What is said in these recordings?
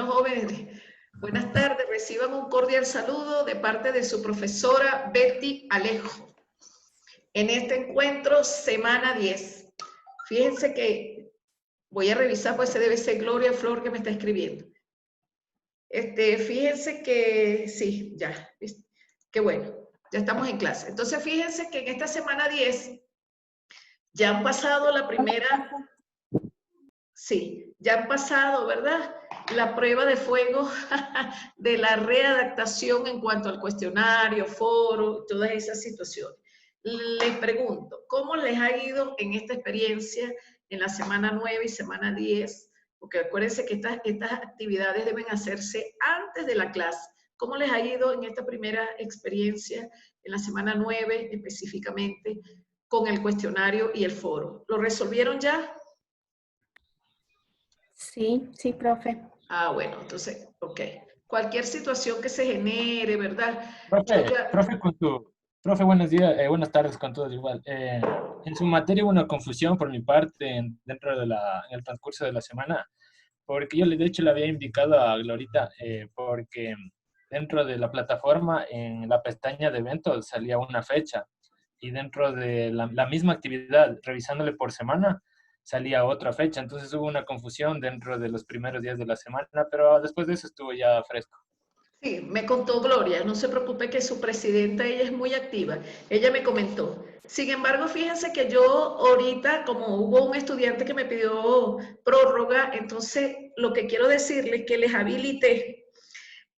jóvenes. Buenas tardes, reciban un cordial saludo de parte de su profesora Betty Alejo. En este encuentro, semana 10. Fíjense que voy a revisar, pues se debe ser Gloria Flor que me está escribiendo. Fíjense que, sí, ya, qué bueno, ya estamos en clase. Entonces, fíjense que en esta semana 10 ya han pasado la primera, sí, ya han pasado, ¿verdad? La prueba de fuego de la readaptación en cuanto al cuestionario, foro, todas esas situaciones. Les pregunto, ¿cómo les ha ido en esta experiencia en la semana 9 y semana 10? Porque acuérdense que estas actividades deben hacerse antes de la clase. ¿Cómo les ha ido en esta primera experiencia en la semana 9 específicamente con el cuestionario y el foro? ¿Lo resolvieron ya? Sí, sí, profe. Ah, bueno, entonces, ok. Cualquier situación que se genere, ¿verdad? Profe, buenos días, buenas tardes con todos igual. En su materia hubo una confusión por mi parte dentro de en el transcurso de la semana, porque yo de hecho le había indicado a Glorita, porque dentro de la plataforma, en la pestaña de eventos salía una fecha, y dentro de la misma actividad, revisándole por semana, salía otra fecha. Entonces hubo una confusión dentro de los primeros días de la semana, pero después de eso estuvo ya fresco. Sí, me contó Gloria, no se preocupe que su presidenta, ella es muy activa, ella me comentó. Sin embargo, fíjense que yo ahorita, como hubo un estudiante que me pidió prórroga, entonces lo que quiero decirles es que les habilité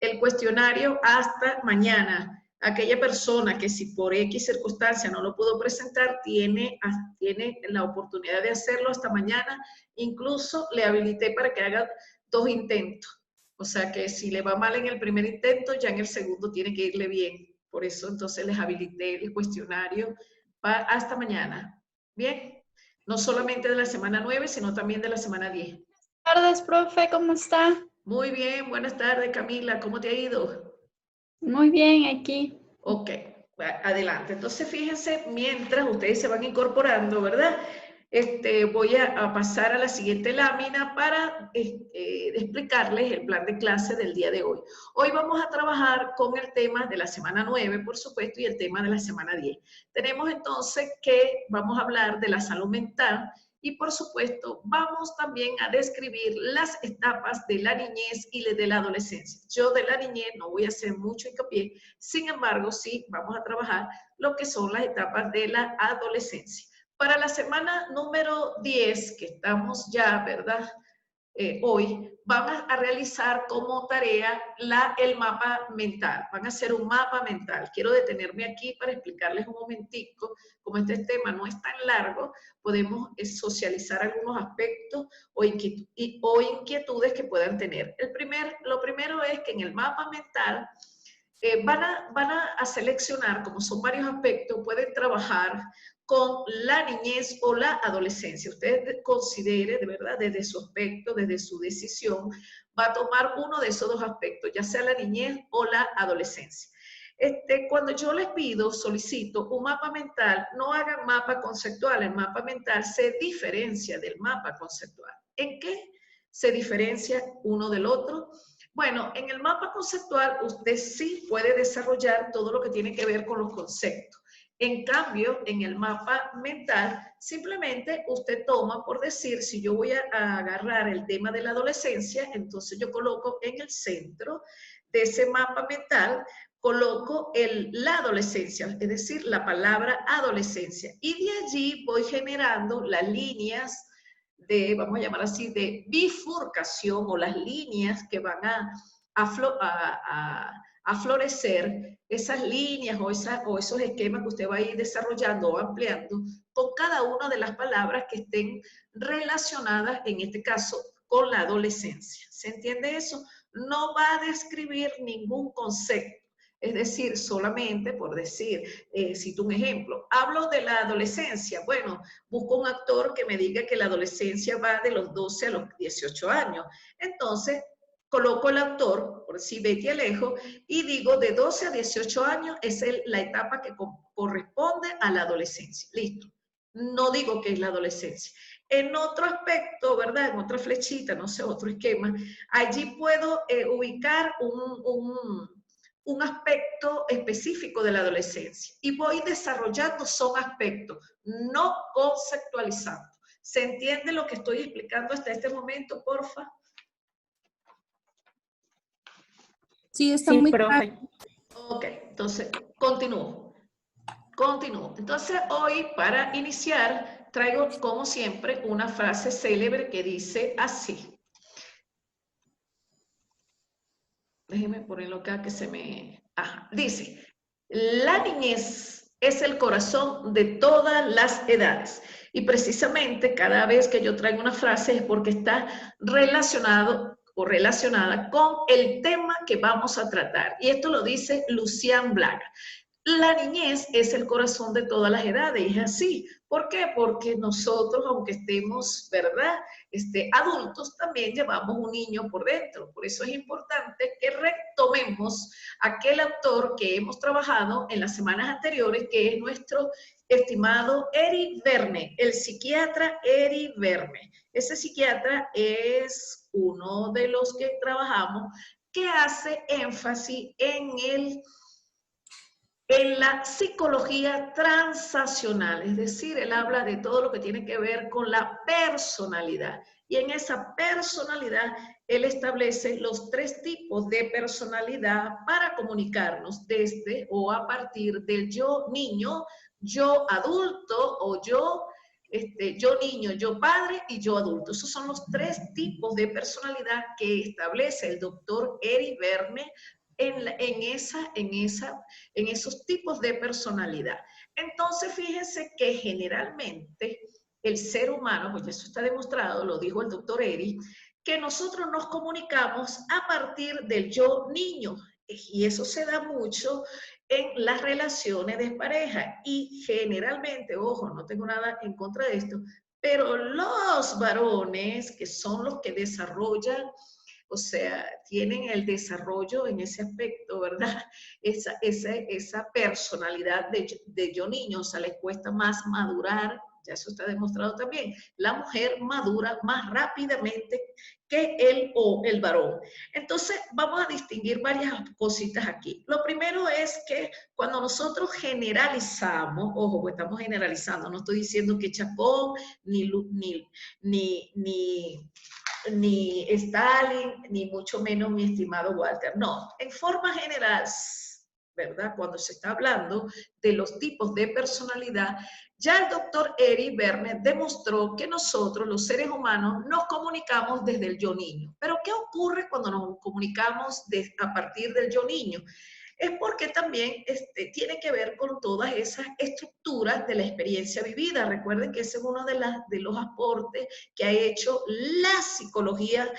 el cuestionario hasta mañana. Aquella persona que si por X circunstancia no lo pudo presentar, tiene la oportunidad de hacerlo hasta mañana. Incluso le habilité para que haga 2 intentos. O sea que si le va mal en el primer intento, ya en el segundo tiene que irle bien. Por eso entonces les habilité el cuestionario hasta mañana. Bien, no solamente de la semana 9, sino también de la semana 10. Buenas tardes, profe, ¿cómo está? Muy bien, buenas tardes, Camila, ¿cómo te ha ido? Muy bien, aquí. Ok, adelante. Entonces, fíjense, mientras ustedes se van incorporando, ¿verdad? Voy a pasar a la siguiente lámina para explicarles el plan de clase del día de hoy. Hoy vamos a trabajar con el tema de la semana 9, por supuesto, y el tema de la semana 10. Tenemos entonces que vamos a hablar de la salud mental y, por supuesto, vamos también a describir las etapas de la niñez y de la adolescencia. Yo de la niñez no voy a hacer mucho hincapié, sin embargo, sí vamos a trabajar lo que son las etapas de la adolescencia. Para la semana número 10, que estamos ya, ¿verdad? Hoy, van a realizar como tarea el mapa mental. Van a hacer un mapa mental. Quiero detenerme aquí para explicarles un momentico. Como este tema no es tan largo, podemos socializar algunos aspectos o inquietudes que puedan tener. Lo primero es que en el mapa mental van a seleccionar, como son varios aspectos, pueden trabajar con la niñez o la adolescencia. Usted considere, de verdad, desde su aspecto, desde su decisión, va a tomar uno de esos 2 aspectos, ya sea la niñez o la adolescencia. Cuando yo les pido, solicito un mapa mental, no hagan mapa conceptual. El mapa mental se diferencia del mapa conceptual. ¿En qué se diferencia uno del otro? Bueno, en el mapa conceptual usted sí puede desarrollar todo lo que tiene que ver con los conceptos. En cambio, en el mapa mental, simplemente usted toma, por decir, si yo voy a agarrar el tema de la adolescencia, entonces yo coloco en el centro de ese mapa mental, coloco la adolescencia, es decir, la palabra adolescencia. Y de allí voy generando las líneas de, vamos a llamar así, de bifurcación o las líneas que van a florecer, esas líneas o esos esquemas que usted va a ir desarrollando o ampliando con cada una de las palabras que estén relacionadas, en este caso, con la adolescencia. ¿Se entiende eso? No va a describir ningún concepto. Es decir, solamente por decir, cito un ejemplo, hablo de la adolescencia. Bueno, busco un actor que me diga que la adolescencia va de los 12 a los 18 años. Entonces, coloco el autor, por decir Betty Alejo, y digo de 12 a 18 años es la etapa que corresponde a la adolescencia. Listo. No digo que es la adolescencia. En otro aspecto, ¿verdad? En otra flechita, no sé, otro esquema, allí puedo ubicar un aspecto específico de la adolescencia y voy desarrollando, son aspectos, no conceptualizando. ¿Se entiende lo que estoy explicando hasta este momento, porfa? Sí, está muy profe. claro. Ok, entonces continúo. Continúo. Entonces hoy, para iniciar, traigo como siempre una frase célebre que dice así. Déjenme ponerlo acá que se me... Ajá. Dice, la niñez es el corazón de todas las edades. Y precisamente cada vez que yo traigo una frase es porque está relacionado o relacionada con el tema que vamos a tratar. Y esto lo dice Lucian Blaga. La niñez es el corazón de todas las edades, y es así. ¿Por qué? Porque nosotros, aunque estemos, ¿verdad? Adultos, también llevamos un niño por dentro. Por eso es importante que retomemos aquel autor que hemos trabajado en las semanas anteriores, que es nuestro estimado Eri Verne, el psiquiatra Eri Verne. Ese psiquiatra es uno de los que trabajamos que hace énfasis en la psicología transaccional, es decir, él habla de todo lo que tiene que ver con la personalidad. Y en esa personalidad, él establece los 3 tipos de personalidad para comunicarnos desde o a partir del yo niño, yo adulto o yo niño, yo padre y yo adulto. Esos son los 3 tipos de personalidad que establece el doctor Eri Verne en esos tipos de personalidad. Entonces, fíjense que generalmente el ser humano, pues eso está demostrado, lo dijo el doctor Eri, que nosotros nos comunicamos a partir del yo niño. Y eso se da mucho en las relaciones de pareja. Y generalmente, ojo, no tengo nada en contra de esto, pero los varones, que son los que desarrollan, o sea, tienen el desarrollo en ese aspecto, ¿verdad? Esa personalidad de yo niño, o sea, les cuesta más madurar, ya eso está demostrado también. La mujer madura más rápidamente que el varón. Entonces, vamos a distinguir varias cositas aquí. Lo primero es que cuando nosotros generalizamos, ojo, pues estamos generalizando, no estoy diciendo que Chacón, ni Stalin, ni mucho menos mi estimado Walter. No, en forma general, ¿verdad? Cuando se está hablando de los tipos de personalidad, ya el doctor Eri Verne demostró que nosotros, los seres humanos, nos comunicamos desde el yo niño. Pero ¿qué ocurre cuando nos comunicamos a partir del yo niño? Es porque también tiene que ver con todas esas estructuras de la experiencia vivida. Recuerden que ese es uno de los aportes que ha hecho la psicología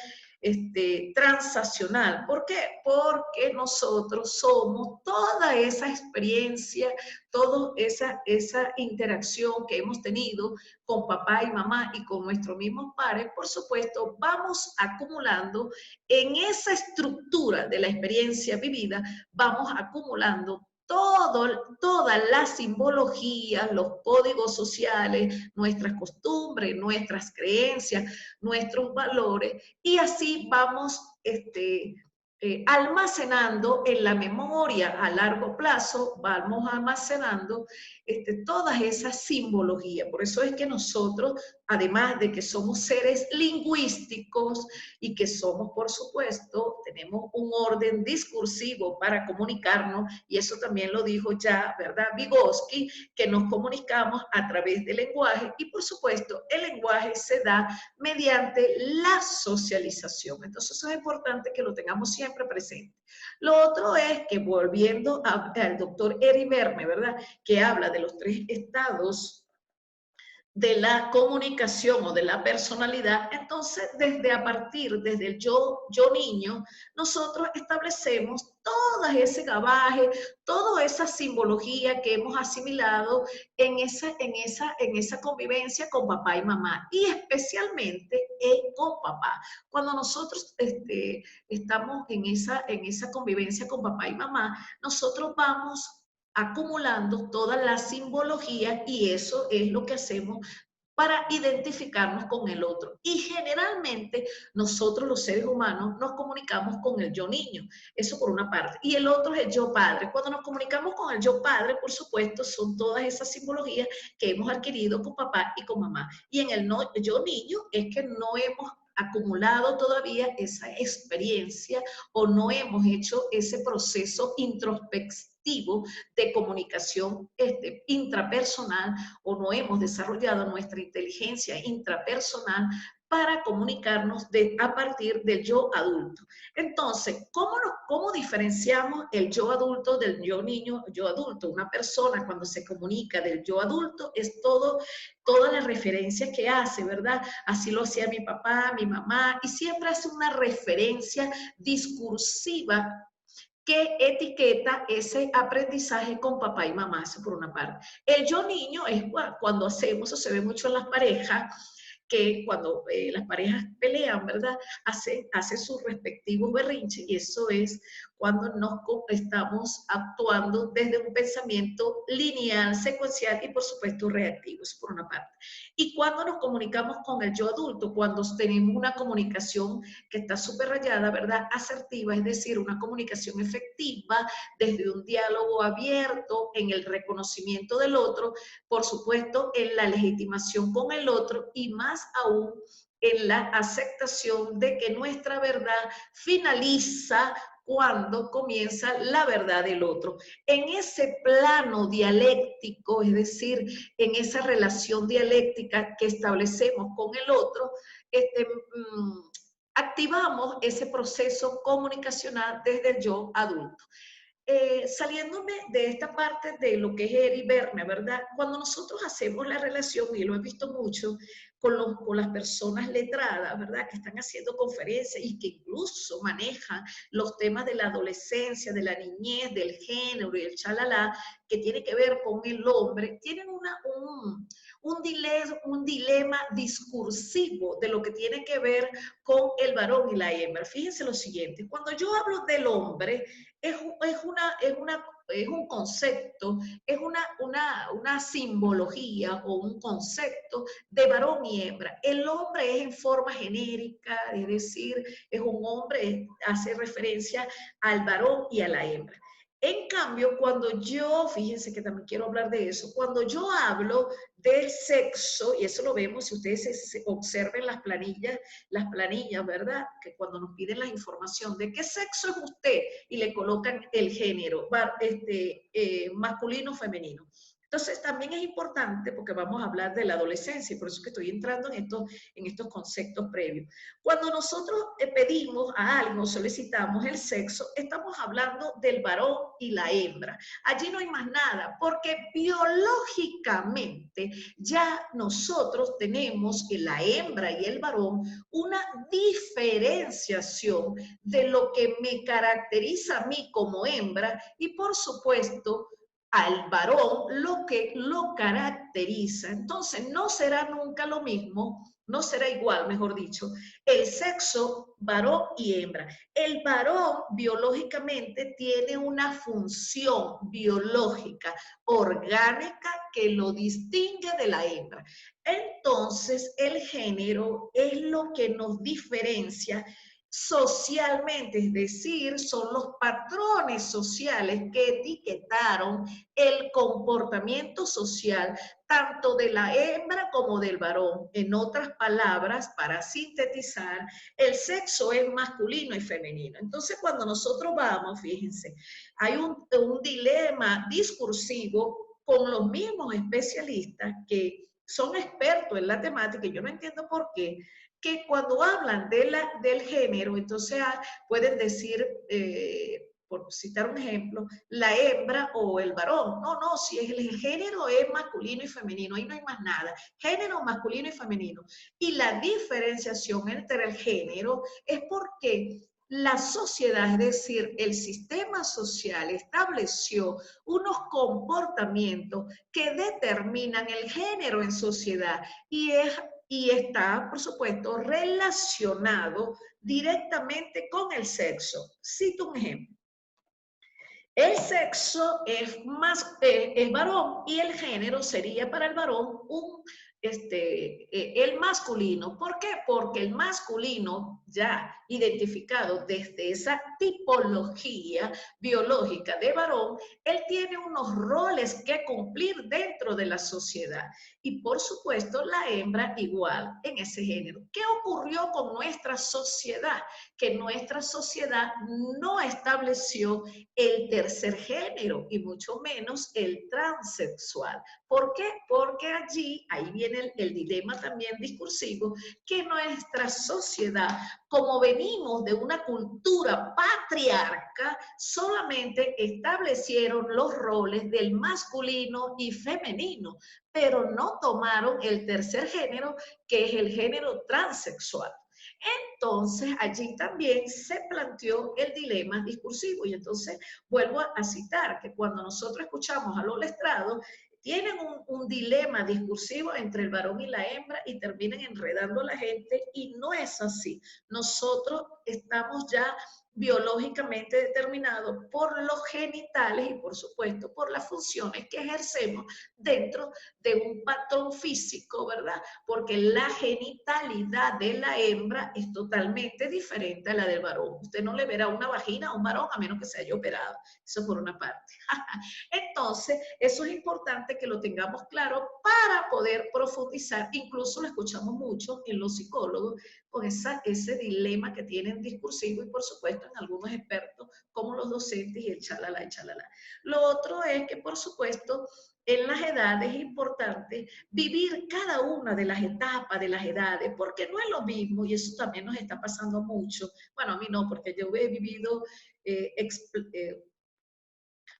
transaccional. ¿Por qué? Porque nosotros somos toda esa experiencia, toda esa interacción que hemos tenido con papá y mamá y con nuestros mismos padres. Por supuesto, vamos acumulando en esa estructura de la experiencia vivida, vamos acumulando toda la simbología, los códigos sociales, nuestras costumbres, nuestras creencias, nuestros valores, y así vamos almacenando en la memoria a largo plazo, vamos almacenando todas esas simbologías. Por eso es que nosotros, además de que somos seres lingüísticos y que somos, por supuesto, tenemos un orden discursivo para comunicarnos, y eso también lo dijo ya, ¿verdad? Vygotsky, que nos comunicamos a través del lenguaje, y por supuesto, el lenguaje se da mediante la socialización. Entonces, eso es importante que lo tengamos siempre presente. Lo otro es que, volviendo al doctor Eri Verne, ¿verdad? Que habla de los 3 estados de la comunicación o de la personalidad. Entonces, desde el yo niño, nosotros establecemos todo ese gabaje, toda esa simbología que hemos asimilado en esa convivencia con papá y mamá, y especialmente con papá. Cuando nosotros estamos en esa convivencia con papá y mamá, nosotros vamos acumulando toda la simbología, y eso es lo que hacemos para identificarnos con el otro. Y generalmente nosotros los seres humanos nos comunicamos con el yo niño, eso por una parte. Y el otro es el yo padre. Cuando nos comunicamos con el yo padre, por supuesto, son todas esas simbologías que hemos adquirido con papá y con mamá. Y en el yo niño es que no hemos acumulado todavía esa experiencia o no hemos hecho ese proceso introspectivo de comunicación intrapersonal o no hemos desarrollado nuestra inteligencia intrapersonal para comunicarnos a partir del yo adulto. Entonces, ¿cómo diferenciamos el yo adulto del yo niño, yo adulto? Una persona cuando se comunica del yo adulto es todas las referencias que hace, ¿verdad? Así lo hacía mi papá, mi mamá, y siempre hace una referencia discursiva que etiqueta ese aprendizaje con papá y mamá, eso por una parte. El yo niño es cuando hacemos, o se ve mucho en las parejas, que cuando las parejas pelean, ¿verdad? Hacen sus respectivos berrinches, y eso es cuando nos estamos actuando desde un pensamiento lineal, secuencial y por supuesto reactivo, eso por una parte. Y cuando nos comunicamos con el yo adulto, cuando tenemos una comunicación que está súper rayada, ¿verdad? Asertiva, es decir, una comunicación efectiva desde un diálogo abierto en el reconocimiento del otro, por supuesto en la legitimación con el otro y más aún en la aceptación de que nuestra verdad finaliza cuando comienza la verdad del otro. En ese plano dialéctico, es decir, en esa relación dialéctica que establecemos con el otro, activamos ese proceso comunicacional desde el yo adulto. Saliéndome de esta parte de lo que es él y verme, ¿verdad? Cuando nosotros hacemos la relación, y lo he visto mucho con las personas letradas, ¿verdad? Que están haciendo conferencias y que incluso manejan los temas de la adolescencia, de la niñez, del género y el chalala, que tiene que ver con el hombre, tienen un dilema discursivo de lo que tiene que ver con el varón y la hembra. Fíjense lo siguiente, cuando yo hablo del hombre, es un concepto, es una simbología o un concepto de varón y hembra. El hombre es en forma genérica, es decir, es un hombre, hace referencia al varón y a la hembra. En cambio, fíjense que también quiero hablar de eso, cuando yo hablo del sexo, y eso lo vemos si ustedes observen las planillas, ¿verdad? Que cuando nos piden la información de qué sexo es usted y le colocan el género, masculino o femenino. Entonces, también es importante porque vamos a hablar de la adolescencia y por eso que estoy entrando en estos conceptos previos. Cuando nosotros pedimos a alguien o solicitamos el sexo, estamos hablando del varón y la hembra. Allí no hay más nada porque biológicamente ya nosotros tenemos en la hembra y el varón una diferenciación de lo que me caracteriza a mí como hembra y por supuesto al varón lo que lo caracteriza. Entonces no será nunca lo mismo, no será igual, mejor dicho, el sexo varón y hembra. El varón biológicamente tiene una función biológica, orgánica, que lo distingue de la hembra. Entonces el género es lo que nos diferencia socialmente, es decir, son los patrones sociales que etiquetaron el comportamiento social tanto de la hembra como del varón. En otras palabras, para sintetizar, el sexo es masculino y femenino. Entonces, cuando nosotros vamos, fíjense, hay un dilema discursivo con los mismos especialistas que son expertos en la temática, y yo no entiendo por qué, que cuando hablan del género, entonces pueden decir, por citar un ejemplo, la hembra o el varón. No, si el género es masculino y femenino, ahí no hay más nada. Género masculino y femenino. Y la diferenciación entre el género es porque la sociedad, es decir, el sistema social estableció unos comportamientos que determinan el género en sociedad y está, por supuesto, relacionado directamente con el sexo. Cito un ejemplo. El sexo es varón y el género sería para el varón el masculino. ¿Por qué? Porque el masculino, ya identificado desde esa tipología biológica de varón, él tiene unos roles que cumplir dentro de la sociedad. Y por supuesto, la hembra igual en ese género. ¿Qué ocurrió con nuestra sociedad? Que nuestra sociedad no estableció el tercer género y mucho menos el transexual. ¿Por qué? Porque allí, ahí viene el dilema también discursivo, que nuestra sociedad, como venimos de una cultura patriarca, solamente establecieron los roles del masculino y femenino, pero no tomaron el tercer género, que es el género transexual. Entonces, allí también se planteó el dilema discursivo. Y entonces vuelvo a citar que cuando nosotros escuchamos a los letrados, tienen un dilema discursivo entre el varón y la hembra y terminan enredando a la gente, y no es así. Nosotros estamos ya biológicamente determinados por los genitales y por supuesto por las funciones que ejercemos dentro de un patrón físico, ¿verdad? Porque la genitalidad de la hembra es totalmente diferente a la del varón. Usted no le verá una vagina a un varón a menos que se haya operado. Eso por una parte. Entonces, eso es importante que lo tengamos claro para poder profundizar. Incluso lo escuchamos mucho en los psicólogos con ese dilema que tienen discursivo, y por supuesto en algunos expertos como los docentes y el chalala y chalala. Lo otro es que por supuesto en las edades es importante vivir cada una de las etapas de las edades, porque no es lo mismo, y eso también nos está pasando mucho. Bueno, a mí no, porque yo he vivido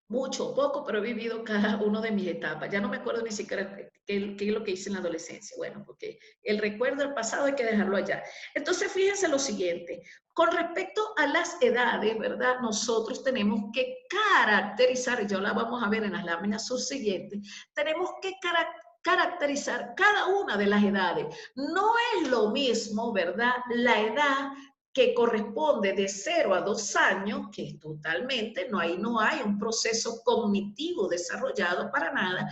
mucho o poco, pero he vivido cada una de mis etapas. Ya no me acuerdo ni siquiera qué es lo que hice en la adolescencia. Bueno, porque el recuerdo del pasado hay que dejarlo allá. Entonces, fíjense lo siguiente. Con respecto a las edades, ¿verdad? Nosotros tenemos que caracterizar, y ya la vamos a ver en las láminas subsiguientes, tenemos que caracterizar cada una de las edades. No es lo mismo, ¿verdad? La edad que corresponde de 0 a 2 años, que es totalmente, no hay un proceso cognitivo desarrollado para nada,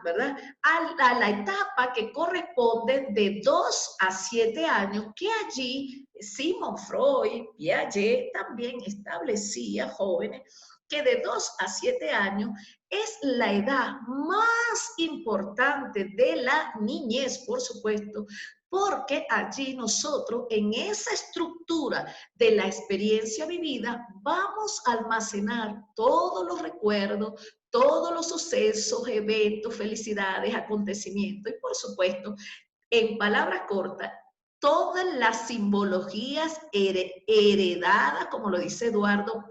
¿verdad? A la etapa que corresponde de 2 a 7 años, que allí Sigmund Freud, Piaget también establecía, jóvenes, que de 2 a 7 años es la edad más importante de la niñez, por supuesto, porque allí nosotros, en esa estructura de la experiencia vivida, vamos a almacenar todos los recuerdos, todos los sucesos, eventos, felicidades, acontecimientos, y por supuesto, en palabras cortas, todas las simbologías heredadas, como lo dice Eduardo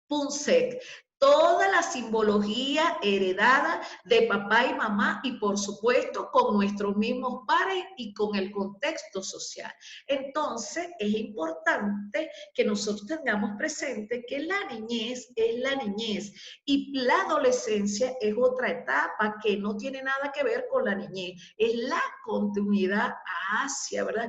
Punset, toda la simbología heredada de papá y mamá, y por supuesto con nuestros mismos padres y con el contexto social. Entonces es importante que nosotros tengamos presente que la niñez es la niñez y la adolescencia es otra etapa que no tiene nada que ver con la niñez, es la continuidad hacia, ¿verdad?,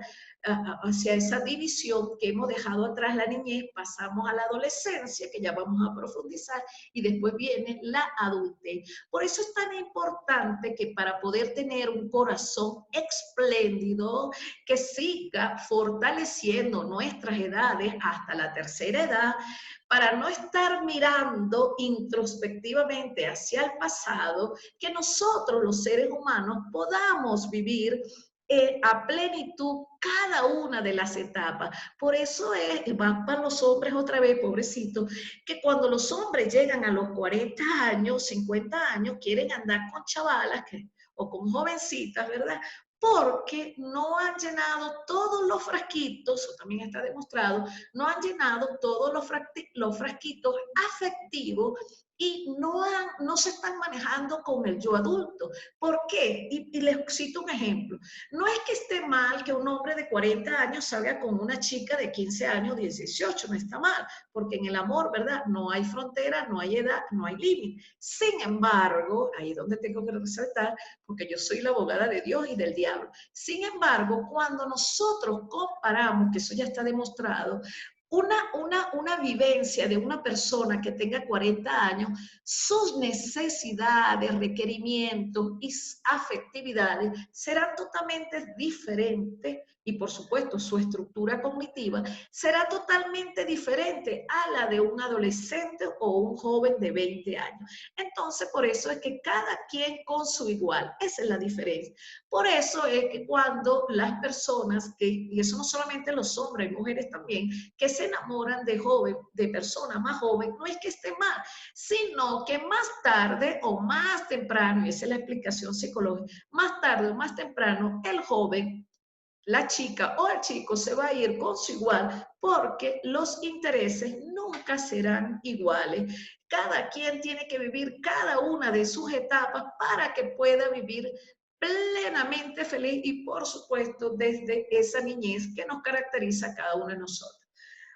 hacia esa división que hemos dejado atrás la niñez, pasamos a la adolescencia, que ya vamos a profundizar, y después viene la adultez. Por eso es tan importante que para poder tener un corazón espléndido, que siga fortaleciendo nuestras edades hasta la tercera edad, para no estar mirando introspectivamente hacia el pasado, que nosotros los seres humanos podamos vivir a plenitud cada una de las etapas. Por eso van para los hombres otra vez, pobrecitos, que cuando los hombres llegan a los 40 años, 50 años, quieren andar con chavalas o con jovencitas, ¿verdad? Porque no han llenado todos los frasquitos, o también está demostrado, no han llenado todos los frasquitos afectivos y no se están manejando con el yo adulto. ¿Por qué? Y les cito un ejemplo. No es que esté mal que un hombre de 40 años salga con una chica de 15 años, 18, no está mal, porque en el amor, ¿verdad? No hay frontera, no hay edad, no hay límite. Sin embargo, ahí es donde tengo que resaltar, porque yo soy la abogada de Dios y del diablo. Sin embargo, cuando nosotros comparamos, que eso ya está demostrado, una vivencia de una persona que tenga 40 años, sus necesidades, requerimientos y afectividades serán totalmente diferentes y por supuesto su estructura cognitiva será totalmente diferente a la de un adolescente o un joven de 20 años. Entonces, por eso es que cada quien con su igual, esa es la diferencia. Por eso es que cuando las personas, y eso no solamente los hombres, hay mujeres también, que se enamoran de personas más jóvenes, no es que esté mal, sino que más tarde o más temprano, y esa es la explicación psicológica, más tarde o más temprano, el joven, la chica o el chico se va a ir con su igual porque los intereses nunca serán iguales. Cada quien tiene que vivir cada una de sus etapas para que pueda vivir plenamente feliz y por supuesto desde esa niñez que nos caracteriza a cada uno de nosotros.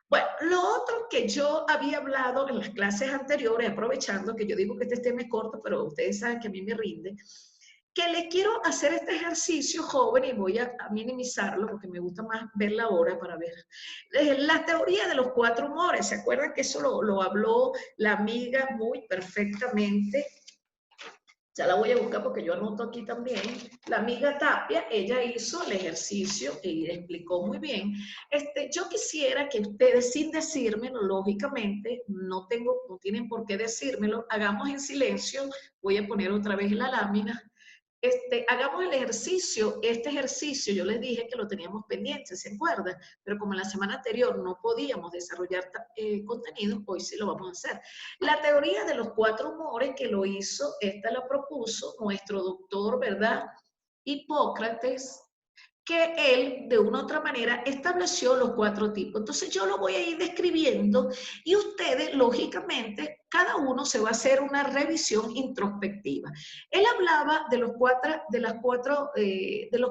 Bueno, lo otro que yo había hablado en las clases anteriores, aprovechando que yo digo que este tema es corto, pero ustedes saben que a mí me rinde, que le quiero hacer este ejercicio joven y voy a minimizarlo porque me gusta más ver la hora para ver. La teoría de los 4 humores, ¿se acuerdan que eso lo habló la amiga muy perfectamente? Ya la voy a buscar porque yo anoto aquí también. La amiga Tapia, ella hizo el ejercicio y explicó muy bien. Yo quisiera que ustedes, sin decírmelo, lógicamente, no tienen por qué decírmelo, hagamos en silencio. Voy a poner otra vez la lámina. Hagamos el ejercicio. Este ejercicio yo les dije que lo teníamos pendiente, ¿se acuerdan? Pero como en la semana anterior no podíamos desarrollar contenido, hoy sí lo vamos a hacer. La teoría de los 4 humores que lo hizo, esta la propuso nuestro doctor, ¿verdad? Hipócrates, que él de una u otra manera estableció los 4 tipos. Entonces yo lo voy a ir describiendo y ustedes, lógicamente, cada uno se va a hacer una revisión introspectiva. Él hablaba de los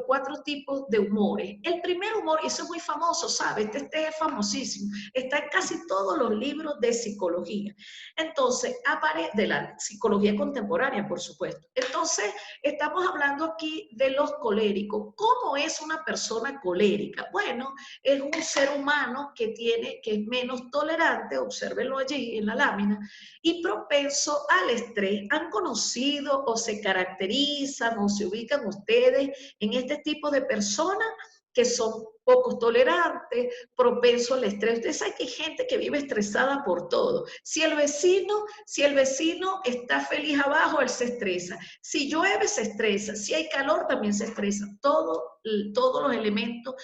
4 tipos de humores. El primer humor, y eso es muy famoso, ¿sabes? Este es famosísimo, está en casi todos los libros de psicología. Entonces, de la psicología contemporánea, por supuesto. Entonces, estamos hablando aquí de los coléricos. ¿Cómo es una persona colérica? Bueno, es un ser humano que es menos tolerante, obsérvenlo allí en la lámina, y propenso al estrés. ¿Han conocido o se caracterizan o se ubican ustedes en este tipo de personas que son poco tolerantes, propensos al estrés? Ustedes saben que hay gente que vive estresada por todo. Si el vecino está feliz abajo, él se estresa. Si llueve, se estresa. Si hay calor, también se estresa. Todos los elementos,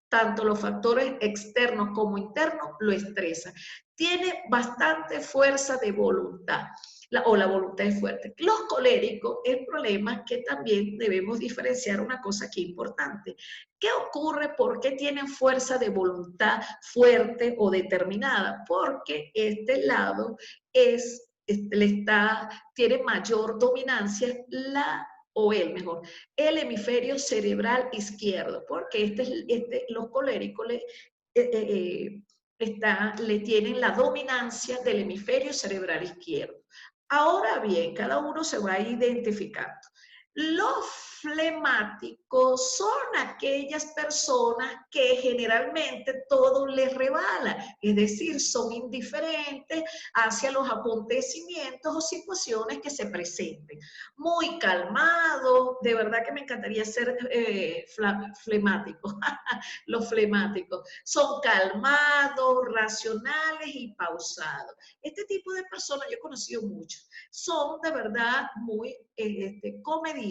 tanto los factores externos como internos, lo estresan. Tiene bastante fuerza de voluntad. La voluntad es fuerte. Los coléricos, el problema es que también debemos diferenciar una cosa aquí importante. ¿Qué ocurre? ¿Por qué tienen fuerza de voluntad fuerte o determinada? Porque este lado tiene mayor dominancia el hemisferio cerebral izquierdo, porque los coléricos le tienen la dominancia del hemisferio cerebral izquierdo. Ahora bien, cada uno se va identificando. Los flemáticos son aquellas personas que generalmente todo les rebala, es decir, son indiferentes hacia los acontecimientos o situaciones que se presenten. Muy calmados, de verdad que me encantaría ser flemático. Los flemáticos son calmados, racionales y pausados. Este tipo de personas yo he conocido muchos. Son de verdad muy comedidos.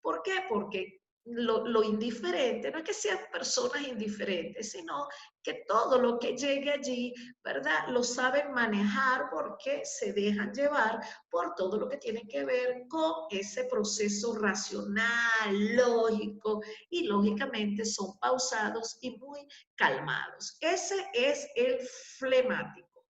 ¿Por qué? Porque lo indiferente, no es que sean personas indiferentes, sino que todo lo que llegue allí, ¿verdad? Lo saben manejar porque se dejan llevar por todo lo que tiene que ver con ese proceso racional, lógico, y lógicamente son pausados y muy calmados. Ese es el flemático.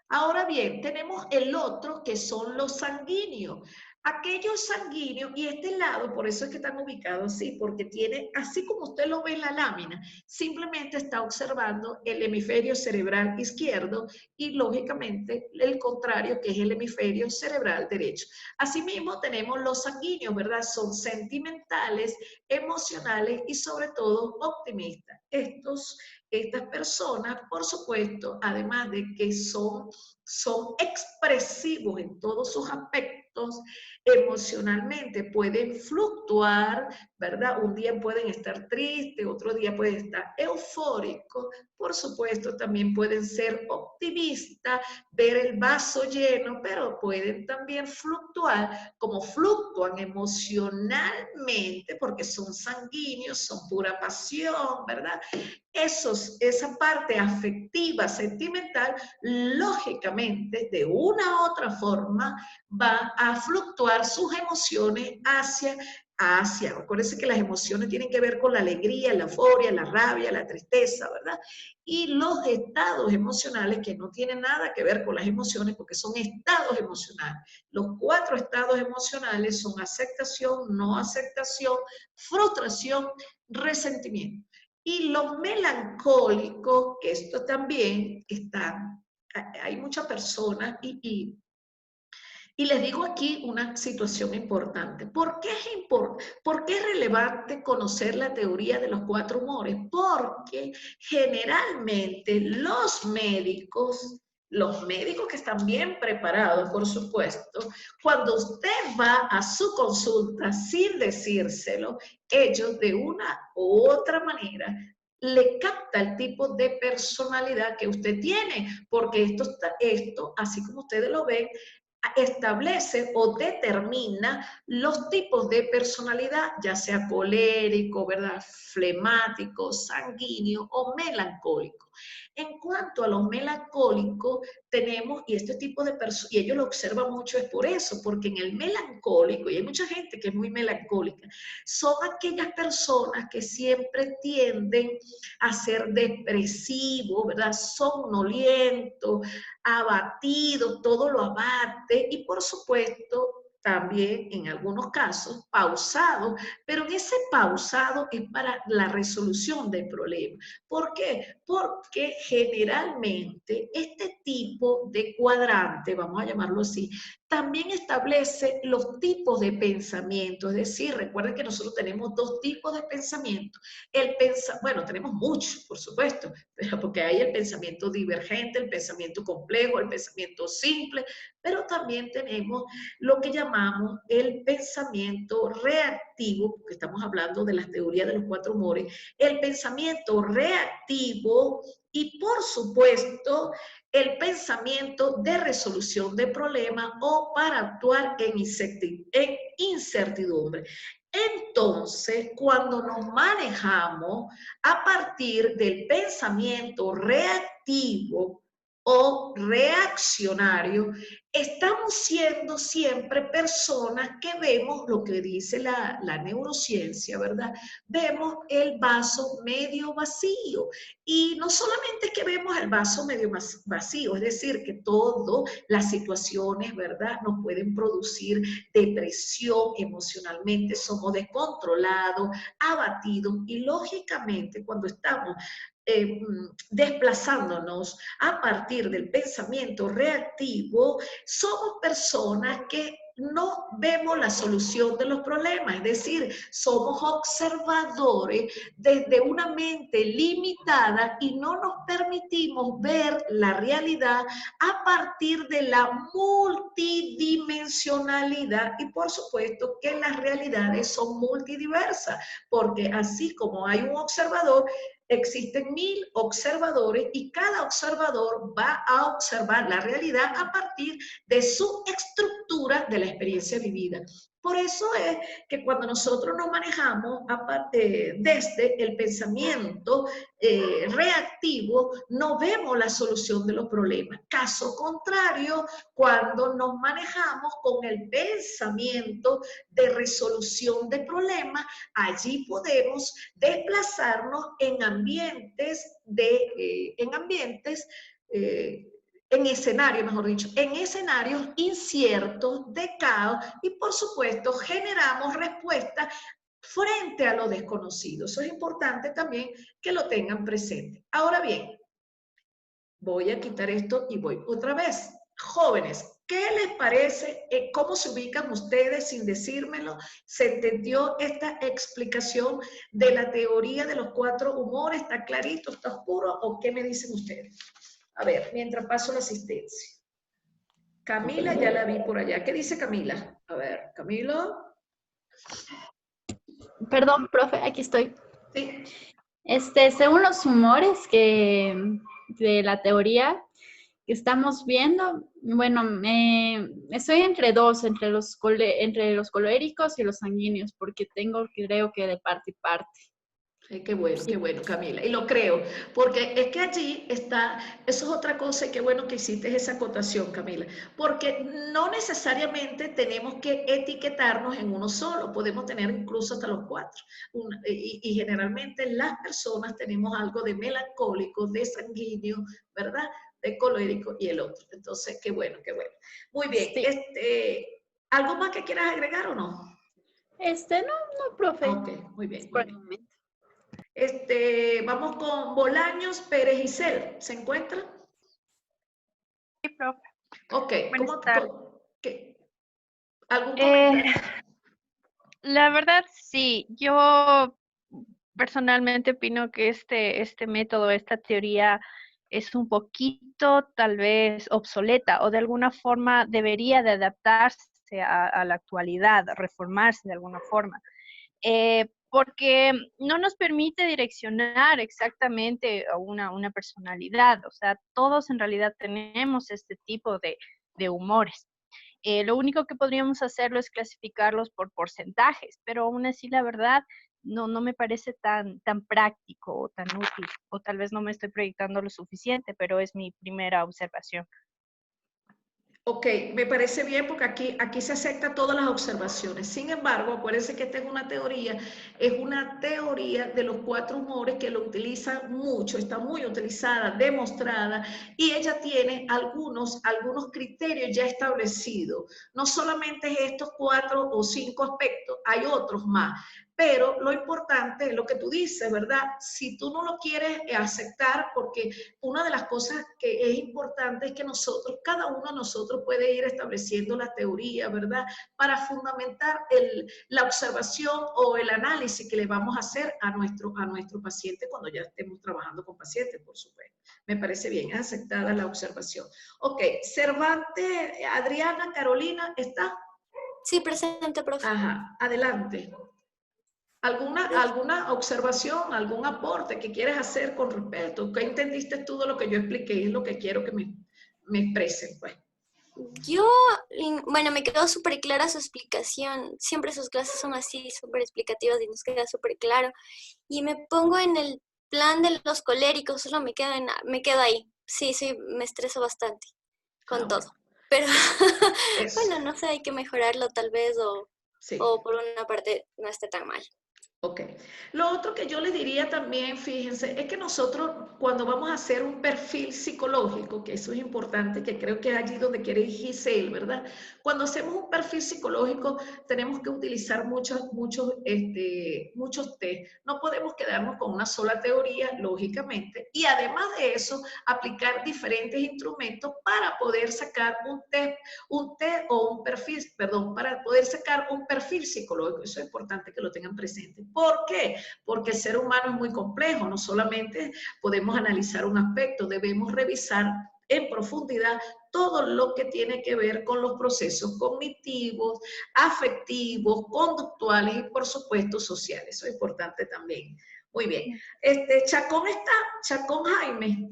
Ahora bien, tenemos el otro que son los sanguíneos. Aquellos sanguíneos, y este lado, por eso es que están ubicados así, porque tiene, así como usted lo ve en la lámina, simplemente está observando el hemisferio cerebral izquierdo y lógicamente el contrario, que es el hemisferio cerebral derecho. Asimismo, tenemos los sanguíneos, ¿verdad? Son sentimentales, emocionales y sobre todo optimistas. Estos Estas personas, por supuesto, además de que son expresivos en todos sus aspectos, emocionalmente pueden fluctuar, ¿verdad? Un día pueden estar tristes, otro día pueden estar eufóricos, por supuesto también pueden ser optimistas, ver el vaso lleno, pero pueden también fluctuar, como fluctúan emocionalmente, porque son sanguíneos, son pura pasión, ¿verdad? Esa parte afectiva, sentimental, lógicamente, de una u otra forma, va a fluctuar sus emociones hacia. Acuérdense que las emociones tienen que ver con la alegría, la euforia, la rabia, la tristeza, ¿verdad? Y los estados emocionales que no tienen nada que ver con las emociones porque son estados emocionales. Los 4 estados emocionales son aceptación, no aceptación, frustración, resentimiento. Y los melancólicos, que esto también están, hay muchas personas y les digo aquí una situación importante. ¿Por qué es relevante conocer la teoría de los 4 humores? Porque generalmente los médicos que están bien preparados, por supuesto, cuando usted va a su consulta sin decírselo, ellos de una u otra manera le capta el tipo de personalidad que usted tiene, porque esto así como ustedes lo ven, establece o determina los tipos de personalidad, ya sea colérico, ¿verdad? Flemático, sanguíneo o melancólico. En cuanto a los melancólicos, tenemos, y este tipo de personas, y ellos lo observan mucho, es por eso, porque en el melancólico, y hay mucha gente que es muy melancólica, son aquellas personas que siempre tienden a ser depresivos, ¿verdad? Somnolientos, abatidos, todo lo abate, y por supuesto, también en algunos casos pausado, pero en ese pausado es para la resolución del problema. ¿Por qué? Porque generalmente este tipo de cuadrante, vamos a llamarlo así, también establece los tipos de pensamiento. Es decir, recuerden que nosotros tenemos 2 tipos de pensamiento. Bueno, tenemos muchos, por supuesto, pero porque hay el pensamiento divergente, el pensamiento complejo, el pensamiento simple, pero también tenemos lo que llamamos el pensamiento reactivo, porque estamos hablando de las teorías de los 4 humores, el pensamiento reactivo y, por supuesto, el pensamiento de resolución de problemas o para actuar en incertidumbre. Entonces, cuando nos manejamos a partir del pensamiento reactivo o reaccionario, estamos siendo siempre personas que vemos lo que dice la neurociencia, ¿verdad? Vemos el vaso medio vacío. Y no solamente que vemos el vaso medio vacío, es decir, que todas las situaciones, ¿verdad?, nos pueden producir depresión emocionalmente, somos descontrolados, abatidos, y lógicamente cuando estamos desplazándonos a partir del pensamiento reactivo, somos personas que no vemos la solución de los problemas, es decir, somos observadores desde una mente limitada y no nos permitimos ver la realidad a partir de la multidimensionalidad, y por supuesto que las realidades son multidiversas, porque así como hay un observador, existen 1000 observadores y cada observador va a observar la realidad a partir de su estructura de la experiencia vivida. Por eso es que cuando nosotros nos manejamos desde el pensamiento reactivo, no vemos la solución de los problemas. Caso contrario, cuando nos manejamos con el pensamiento de resolución de problemas, allí podemos desplazarnos en escenarios, mejor dicho, en escenarios inciertos de caos, y por supuesto generamos respuestas frente a lo desconocido. Eso es importante también que lo tengan presente. Ahora bien, voy a quitar esto y voy otra vez. Jóvenes, ¿Qué les parece? ¿Cómo se ubican ustedes sin decírmelo? ¿Se entendió esta explicación de la teoría de los 4 humores? ¿Está clarito? ¿Está oscuro? ¿O qué me dicen ustedes? A ver, mientras paso la asistencia. Camila ya la vi por allá. ¿Qué dice Camila? A ver, Camilo. Perdón, profe, aquí estoy. Sí. Según los humores de la teoría que estamos viendo, bueno, estoy entre dos, entre los coléricos y los sanguíneos, porque creo que de parte y parte. Qué bueno, Camila. Y lo creo, porque es que allí está, eso es otra cosa, y qué bueno que hiciste esa acotación, Camila, porque no necesariamente tenemos que etiquetarnos en uno solo, podemos tener incluso hasta los 4. Y generalmente las personas tenemos algo de melancólico, de sanguíneo, ¿verdad? De colérico y el otro. Entonces, qué bueno, qué bueno. Muy bien, Sí. ¿Algo más que quieras agregar o no? No, profe. Ok, muy bien. Por el momento. Vamos con Bolaños, Pérez y Cel. ¿Se encuentra? Sí, profe. Ok, Buenas tardes. ¿qué? ¿Algún comentario? La verdad, sí. Yo personalmente opino que este método, esta teoría es un poquito tal vez obsoleta o de alguna forma debería de adaptarse a la actualidad, reformarse de alguna forma. Porque no nos permite direccionar exactamente a una personalidad. O sea, todos en realidad tenemos este tipo de humores. Lo único que podríamos hacerlo es clasificarlos por porcentajes, pero aún así la verdad no me parece tan práctico o tan útil, o tal vez no me estoy proyectando lo suficiente, pero es mi primera observación. Ok, me parece bien porque aquí se aceptan todas las observaciones. Sin embargo, acuérdense que esta es una teoría de los 4 humores que lo utilizan mucho, está muy utilizada, demostrada, y ella tiene algunos criterios ya establecidos. No solamente es estos 4 o 5 aspectos, hay otros más. Pero lo importante es lo que tú dices, ¿verdad? Si tú no lo quieres aceptar, porque una de las cosas que es importante es que cada uno de nosotros puede ir estableciendo la teoría, ¿verdad? Para fundamentar la observación o el análisis que le vamos a hacer a nuestro paciente cuando ya estemos trabajando con pacientes, por supuesto. Me parece bien, es aceptada la observación. Ok, Cervantes, Adriana, Carolina, ¿está? Sí, presente, profe. Ajá, adelante. ¿Alguna observación, algún aporte que quieres hacer con respecto? ¿Qué entendiste tú de lo que yo expliqué? Es lo que quiero que me expresen, pues. Bueno, me quedó súper clara su explicación. Siempre sus clases son así, súper explicativas y nos queda súper claro. Y me pongo en el plan de los coléricos, solo me quedo ahí. Sí, me estreso bastante con todo. Pero, bueno, no sé, hay que mejorarlo tal vez sí. O por una parte no esté tan mal. Ok. Lo otro que yo les diría también, fíjense, es que nosotros cuando vamos a hacer un perfil psicológico, que eso es importante, que creo que es allí donde quiere ir Giselle, ¿verdad? Cuando hacemos un perfil psicológico tenemos que utilizar muchos test. No podemos quedarnos con una sola teoría, lógicamente, y además de eso, aplicar diferentes instrumentos para poder sacar un test o un perfil, perdón, para poder sacar un perfil psicológico. Eso es importante que lo tengan presente. ¿Por qué? Porque el ser humano es muy complejo, no solamente podemos analizar un aspecto, debemos revisar en profundidad todo lo que tiene que ver con los procesos cognitivos, afectivos, conductuales y por supuesto sociales. Eso es importante también. Muy bien. Chacón está, Chacón Jaime.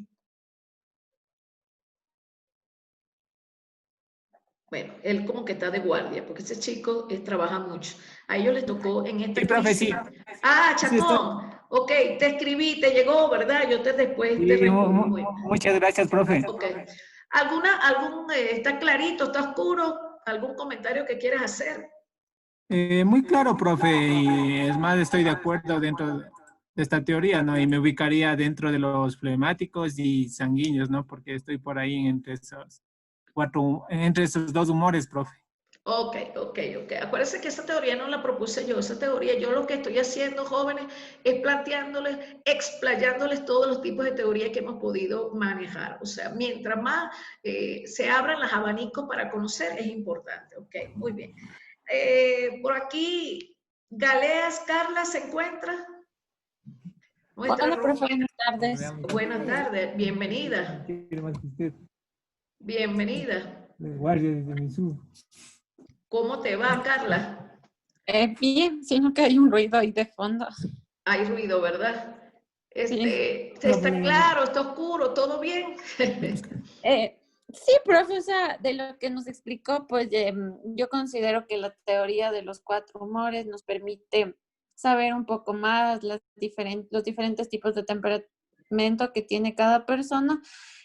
Bueno, él como que está de guardia, porque ese chico trabaja mucho. A ellos les tocó en esta crisis. Sí. Ah, Chacón. Sí, ok, te escribí, te llegó, ¿verdad? Yo después sí, te respondo. muchas gracias, profe. Ok. ¿Está clarito, está oscuro? ¿Algún comentario que quieras hacer? Muy claro, profe, y es más, estoy de acuerdo dentro de esta teoría, ¿no? Y me ubicaría dentro de los flemáticos y sanguíneos, ¿no? Porque estoy por ahí entre esos 2 humores, profe. Ok. Acuérdense que esa teoría no la propuse yo, esa teoría, yo lo que estoy haciendo, jóvenes, es planteándoles, explayándoles todos los tipos de teoría que hemos podido manejar. O sea, mientras más se abran los abanicos para conocer, es importante. Ok, muy bien. Por aquí, Galeas, Carla, ¿se encuentra? Hola, profe, buenas tardes. Buenas tardes, bienvenida. Bienvenida. ¿Cómo te va, Carla? Bien, sino que hay un ruido ahí de fondo. Hay ruido, ¿verdad? Sí. Está claro, está oscuro, ¿todo bien? Sí, profe, o sea, de lo que nos explicó, pues yo considero que la teoría de los 4 humores nos permite saber un poco más los diferentes tipos de temperamento que tiene cada persona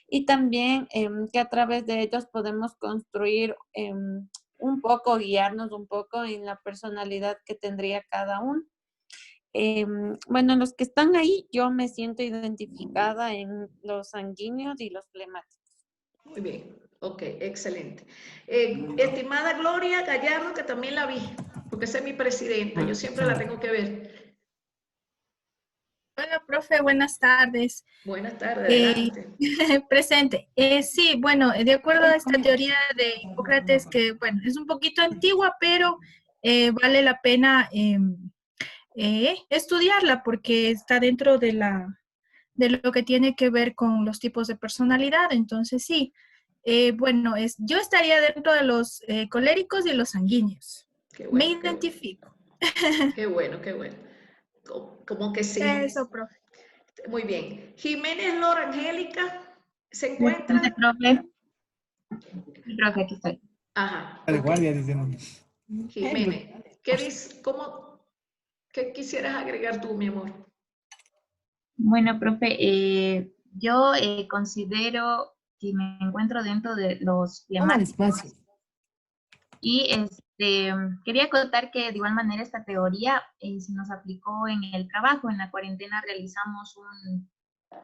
y también que a través de ellos podemos construir un poco, guiarnos un poco en la personalidad que tendría cada uno. Bueno, los que están ahí, yo me siento identificada en los sanguíneos y los flemáticos. Muy bien, ok, excelente. Estimada Gloria Gallardo, que también la vi, porque esa es mi presidenta, yo siempre la tengo que ver. Hola, profe, buenas tardes. Buenas tardes, adelante. Presente. Sí, bueno, de acuerdo a esta teoría de Hipócrates, que bueno, es un poquito antigua, pero vale la pena estudiarla porque está dentro de lo que tiene que ver con los tipos de personalidad. Entonces, sí, bueno, yo estaría dentro de los coléricos y los sanguíneos. Qué bueno, Me identifico. Qué bueno. Como que sí. Eso, profe. Muy bien. Jiménez Lora Angélica, ¿se encuentra? Profe, aquí estoy. Ajá. De Ok. guardia, dicen. Jiménez, ¿qué quisieras agregar tú, mi amor? Bueno, profe, yo considero que me encuentro dentro de los flemáticos. Y quería contar que de igual manera esta teoría se nos aplicó en el trabajo. En la cuarentena realizamos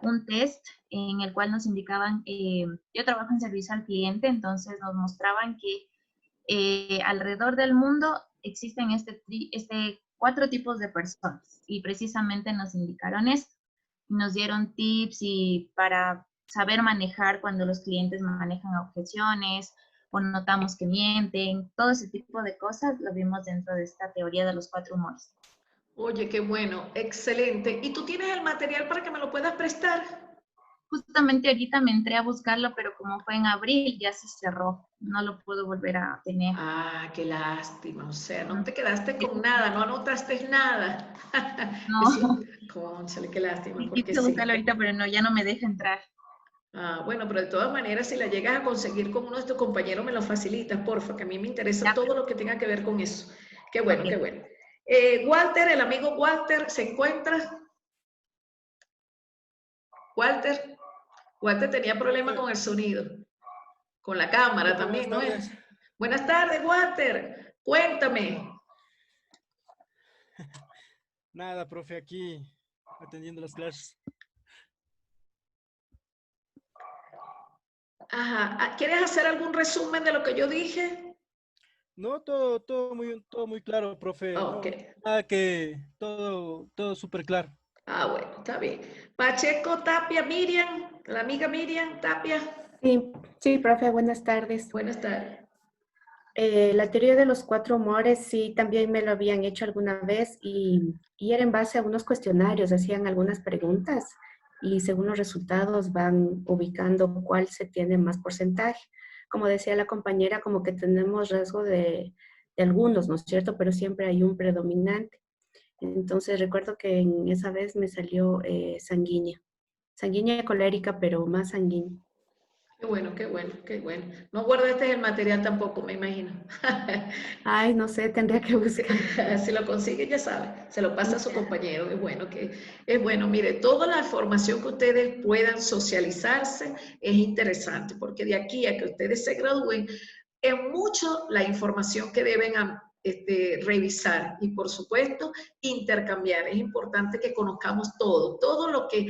un test en el cual nos indicaban, yo trabajo en servicio al cliente, entonces nos mostraban que alrededor del mundo existen 4 tipos de personas y precisamente nos indicaron esto. Nos dieron tips y para saber manejar cuando los clientes manejan objeciones o notamos que mienten, todo ese tipo de cosas lo vimos dentro de esta teoría de los 4 humores. Oye, qué bueno, excelente. ¿Y tú tienes el material para que me lo puedas prestar? Justamente ahorita me entré a buscarlo, pero como fue en abril, ya se cerró. No lo puedo volver a tener. Ah, qué lástima. O sea, no te quedaste con nada, no anotaste nada. No. Cónchale, qué lástima, Sí, porque quise sí. buscarlo ahorita, pero no, ya no me deja entrar. Ah, bueno, pero de todas maneras, si la llegas a conseguir con uno de tus compañeros, me lo facilitas, porfa, que a mí me interesa todo lo que tenga que ver con eso. Qué bueno, Ok. qué bueno. Walter, el amigo Walter, ¿se encuentra? Walter tenía problema con el sonido, con la cámara también, ¿no es? Buenas tardes, Walter. Cuéntame. Nada, profe, aquí atendiendo las clases. Ajá. ¿Quieres hacer algún resumen de lo que yo dije? No, todo muy claro, profe. Ok. Todo súper claro. Ah, bueno, está bien. Pacheco, Tapia, Miriam, la amiga Miriam, Tapia. Sí, profe, buenas tardes. Buenas tardes. La teoría de los 4 humores, sí, también me lo habían hecho alguna vez y era en base a unos cuestionarios, hacían algunas preguntas y según los resultados van ubicando cuál se tiene más porcentaje. Como decía la compañera, como que tenemos rasgo de algunos, ¿no es cierto? Pero siempre hay un predominante. Entonces recuerdo que en esa vez me salió sanguínea. Sanguínea colérica, pero más sanguínea. Qué bueno, qué bueno, qué bueno. No guardaste el material tampoco, me imagino. Ay, no sé, tendría que buscar. Si lo consigue, ya sabe, se lo pasa a su compañero. Es bueno, mire, toda la información que ustedes puedan socializarse es interesante, porque de aquí a que ustedes se gradúen, es mucho la información que deben revisar y, por supuesto, intercambiar. Es importante que conozcamos todo lo que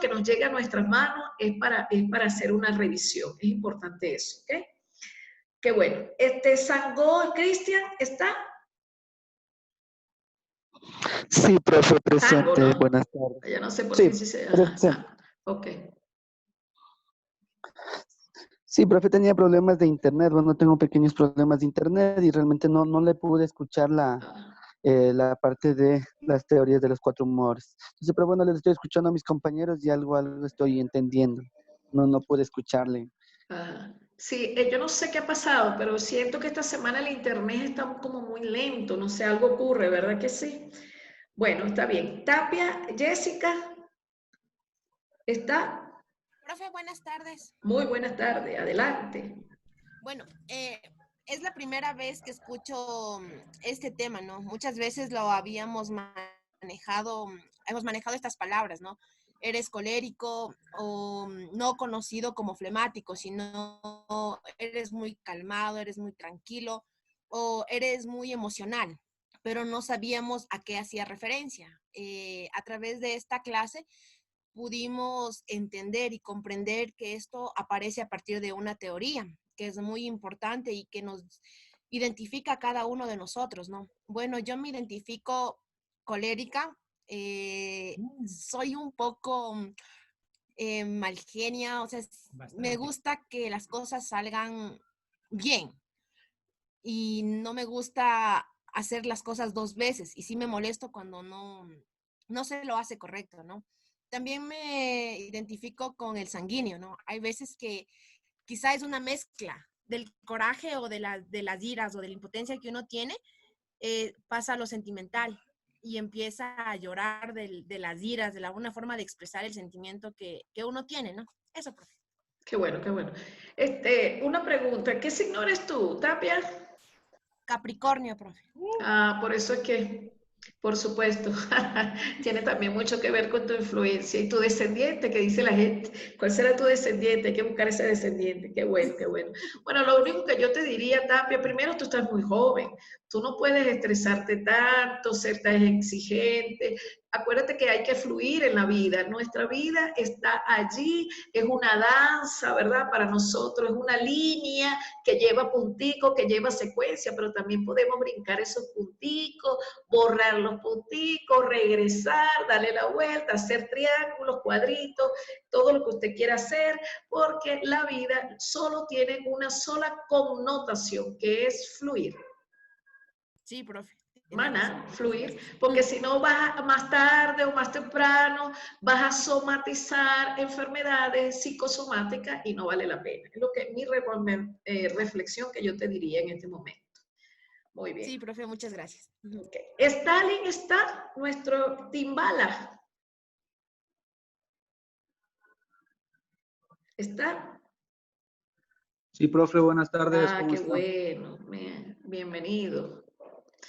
nos llega a nuestras manos es para hacer una revisión. Es importante eso, ¿ok? Qué bueno. Sangó, Cristian, ¿está? Sí, profe, Sango, presente. ¿no? Buenas tardes. Ya no sé por Sí, qué sí se... Ajá, presente. ok. Sí, profe, tenía problemas de internet. Bueno, tengo pequeños problemas de internet y realmente no le pude escuchar la parte de las teorías de los 4 humores. Entonces, pero bueno, les estoy escuchando a mis compañeros y algo estoy entendiendo. No pude escucharle. Ajá. Sí, yo no sé qué ha pasado, pero siento que esta semana el internet está como muy lento, no sé, algo ocurre, ¿verdad que sí? Bueno, está bien. Tapia, Jessica, ¿está? Profe, buenas tardes. Muy buenas tardes, adelante. Bueno, es la primera vez que escucho este tema, ¿no? Muchas veces lo habíamos manejado, hemos manejado estas palabras, ¿no? Eres colérico o no conocido como flemático, sino eres muy calmado, eres muy tranquilo o eres muy emocional, pero no sabíamos a qué hacía referencia. A través de esta clase pudimos entender y comprender que esto aparece a partir de una teoría, que es muy importante y que nos identifica a cada uno de nosotros, ¿no? Bueno, yo me identifico colérica, soy un poco mal genia, o sea, me gusta que las cosas salgan bien y no me gusta hacer las cosas 2 veces y sí me molesto cuando no se lo hace correcto, ¿no? También me identifico con el sanguíneo, ¿no? Hay veces que quizá es una mezcla del coraje o de las iras o de la impotencia que uno tiene, pasa a lo sentimental y empieza a llorar de las iras, de alguna forma de expresar el sentimiento que uno tiene, ¿no? Eso, profe. Qué bueno, qué bueno. Una pregunta, ¿qué signo eres tú, Tapia? Capricornio, profe. Ah, por eso es que, por supuesto, tiene también mucho que ver con tu influencia y tu descendiente, que dice la gente. ¿Cuál será tu descendiente? Hay que buscar ese descendiente. Qué bueno, qué bueno. Bueno, lo único que yo te diría, Tapia, primero tú estás muy joven. Tú no puedes estresarte tanto, ser tan exigente. Acuérdate que hay que fluir en la vida. Nuestra vida está allí, es una danza, ¿verdad? Para nosotros es una línea que lleva punticos, que lleva secuencia, pero también podemos brincar esos punticos, borrar los punticos, regresar, darle la vuelta, hacer triángulos, cuadritos, todo lo que usted quiera hacer, porque la vida solo tiene una sola connotación, que es fluir. Sí, profe. Mana, fluir, porque si no vas más tarde o más temprano, vas a somatizar enfermedades psicosomáticas y no vale la pena. Es lo que mi reflexión que yo te diría en este momento. Muy bien. Sí, profe, muchas gracias. Okay. Stalin está, nuestro timbala. ¿Está? Sí, profe, buenas tardes. Ah, ¿Cómo qué está? bueno. Bienvenido.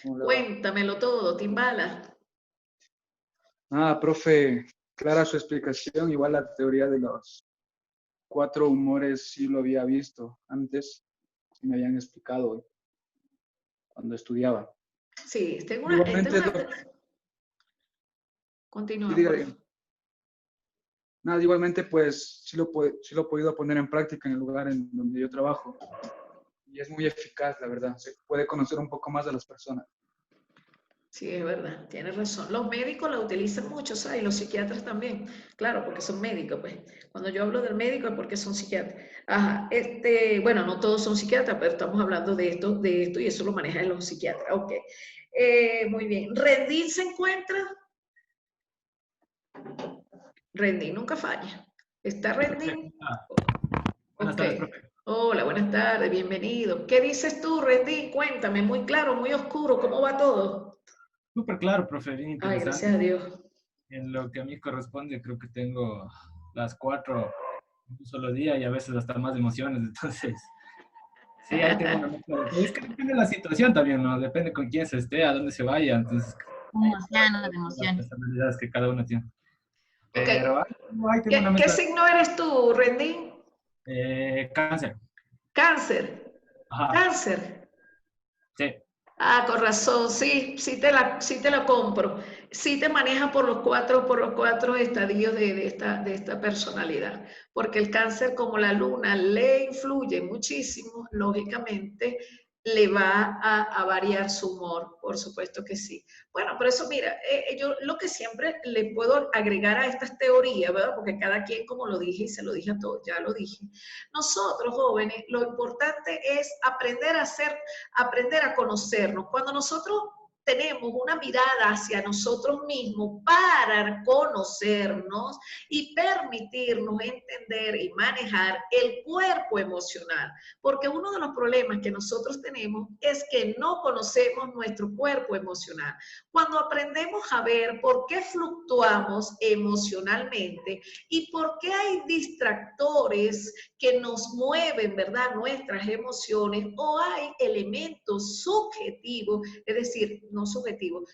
¿Cómo le va? Cuéntamelo todo, timbala. Profe, clara su explicación. Igual la teoría de los 4 humores sí lo había visto antes. Sí me habían explicado cuando estudiaba. Sí, Igualmente, Continúa, sí, por diga. favor. Nada, igualmente, pues sí lo he podido poner en práctica en el lugar en donde yo trabajo. Y es muy eficaz, la verdad. Se puede conocer un poco más a las personas. Sí, es verdad, tienes razón. Los médicos la utilizan mucho, ¿sabes? Y los psiquiatras también. Claro, porque son médicos, pues. Cuando yo hablo del médico es porque son psiquiatras. Ajá, bueno, no todos son psiquiatras, pero estamos hablando de esto y eso lo manejan los psiquiatras. Ok. Muy bien. ¿Rendín se encuentra? Rendín nunca falla. ¿Está Rendín? Buenas tardes, profe. Hola, buenas tardes, bienvenido. ¿Qué dices tú, Rendín? Cuéntame, muy claro, muy oscuro, ¿cómo va todo? Súper claro, profe, bien Ay, interesante. gracias a Dios. En lo que a mí corresponde, creo que tengo las 4 en un solo día y a veces hasta más emociones, entonces... Sí, ahí tengo una mezcla. Es que depende de la situación también, ¿no? Depende con quién se esté, a dónde se vaya, entonces... Un océano de Las emociones. personalidades que cada uno tiene. Ok. Pero ahí tengo una ¿Qué mezcla. signo eres tú, Rendín? Cáncer. Cáncer. Ajá. Cáncer. Sí. Ah, con razón, sí, sí te la compro. Sí te maneja por los cuatro estadios de esta personalidad. Porque el cáncer, como la luna, le influye muchísimo, lógicamente, le va a variar su humor, por supuesto que sí. Bueno, por eso, mira, yo lo que siempre le puedo agregar a estas teorías, ¿verdad? Porque cada quien, como lo dije y se lo dije a todos, ya lo dije. Nosotros, jóvenes, lo importante es aprender a conocernos. Cuando nosotros tenemos una mirada hacia nosotros mismos para conocernos y permitirnos entender y manejar el cuerpo emocional. Porque uno de los problemas que nosotros tenemos es que no conocemos nuestro cuerpo emocional. Cuando aprendemos a ver por qué fluctuamos emocionalmente y por qué hay distractores que nos mueven, ¿verdad?, nuestras emociones, o hay elementos subjetivos, es decir, no subjetivos,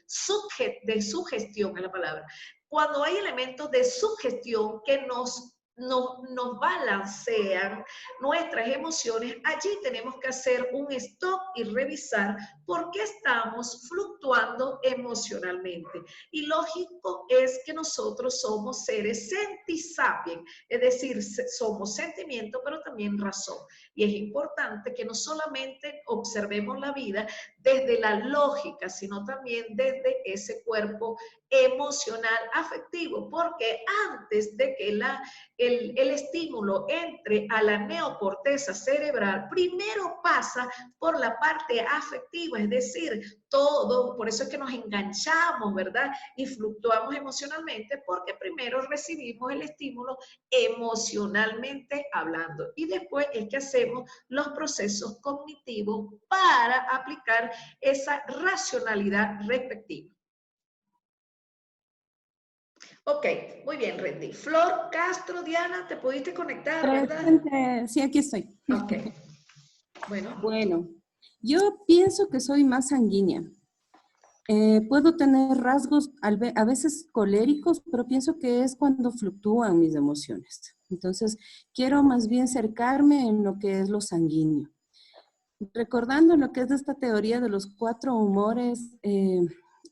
de sugestión es la palabra. Cuando hay elementos de sugestión que nos balancean nuestras emociones, allí tenemos que hacer un stop y revisar por qué estamos fluctuando emocionalmente. Y lógico es que nosotros somos seres sentisapiens, es decir, somos sentimiento, pero también razón. Y es importante que no solamente observemos la vida desde la lógica, sino también desde ese cuerpo emocional afectivo, porque antes de que el estímulo entre a la neocorteza cerebral, primero pasa por la parte afectiva, es decir, todo, por eso es que nos enganchamos, ¿verdad? Y fluctuamos emocionalmente, porque primero recibimos el estímulo emocionalmente hablando y después es que hacemos los procesos cognitivos para aplicar esa racionalidad respectiva. Ok, muy bien, Randy. Flor, Castro, Diana, ¿te pudiste conectar, verdad? Sí, aquí estoy. Ok. Bueno, yo pienso que soy más sanguínea. Puedo tener rasgos a veces coléricos, pero pienso que es cuando fluctúan mis emociones. Entonces, quiero más bien cercarme en lo que es lo sanguíneo. Recordando lo que es esta teoría de los 4 humores,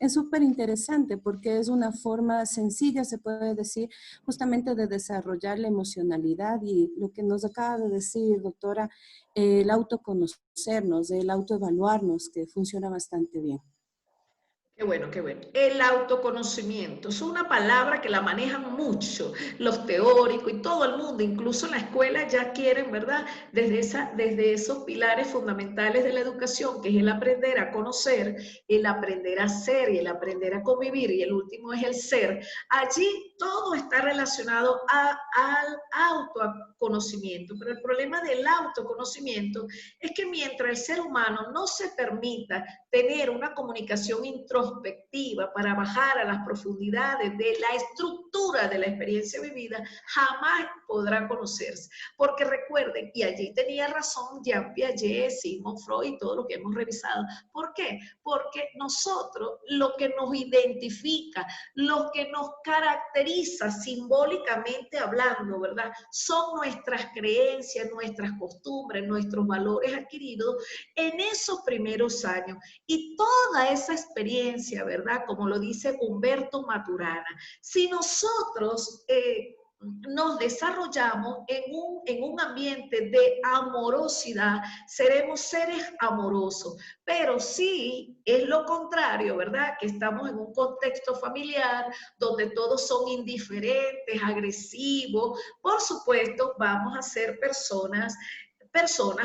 es súper interesante porque es una forma sencilla, se puede decir, justamente de desarrollar la emocionalidad y lo que nos acaba de decir, doctora, el autoconocernos, el autoevaluarnos, que funciona bastante bien. Qué bueno, qué bueno. El autoconocimiento es una palabra que la manejan mucho los teóricos y todo el mundo, incluso en la escuela ya quieren, ¿verdad? Desde esos pilares fundamentales de la educación, que es el aprender a conocer, el aprender a ser y el aprender a convivir, y el último es el ser. Allí todo está relacionado al autoconocimiento, pero el problema del autoconocimiento es que mientras el ser humano no se permita tener una comunicación introspectiva para bajar a las profundidades de la estructura de la experiencia vivida, jamás podrá conocerse. Porque recuerden, y allí tenía razón Jean Piaget, Sigmund Freud y todo lo que hemos revisado. ¿Por qué? Porque nosotros, lo que nos identifica, lo que nos caracteriza simbólicamente hablando, ¿verdad?, son nuestras creencias, nuestras costumbres, nuestros valores adquiridos en esos primeros años. Y toda esa experiencia, ¿verdad?, como lo dice Humberto Maturana, si nosotros nos desarrollamos en un ambiente de amorosidad, seremos seres amorosos. Pero si es lo contrario, ¿verdad?, que estamos en un contexto familiar donde todos son indiferentes, agresivos, por supuesto vamos a ser personas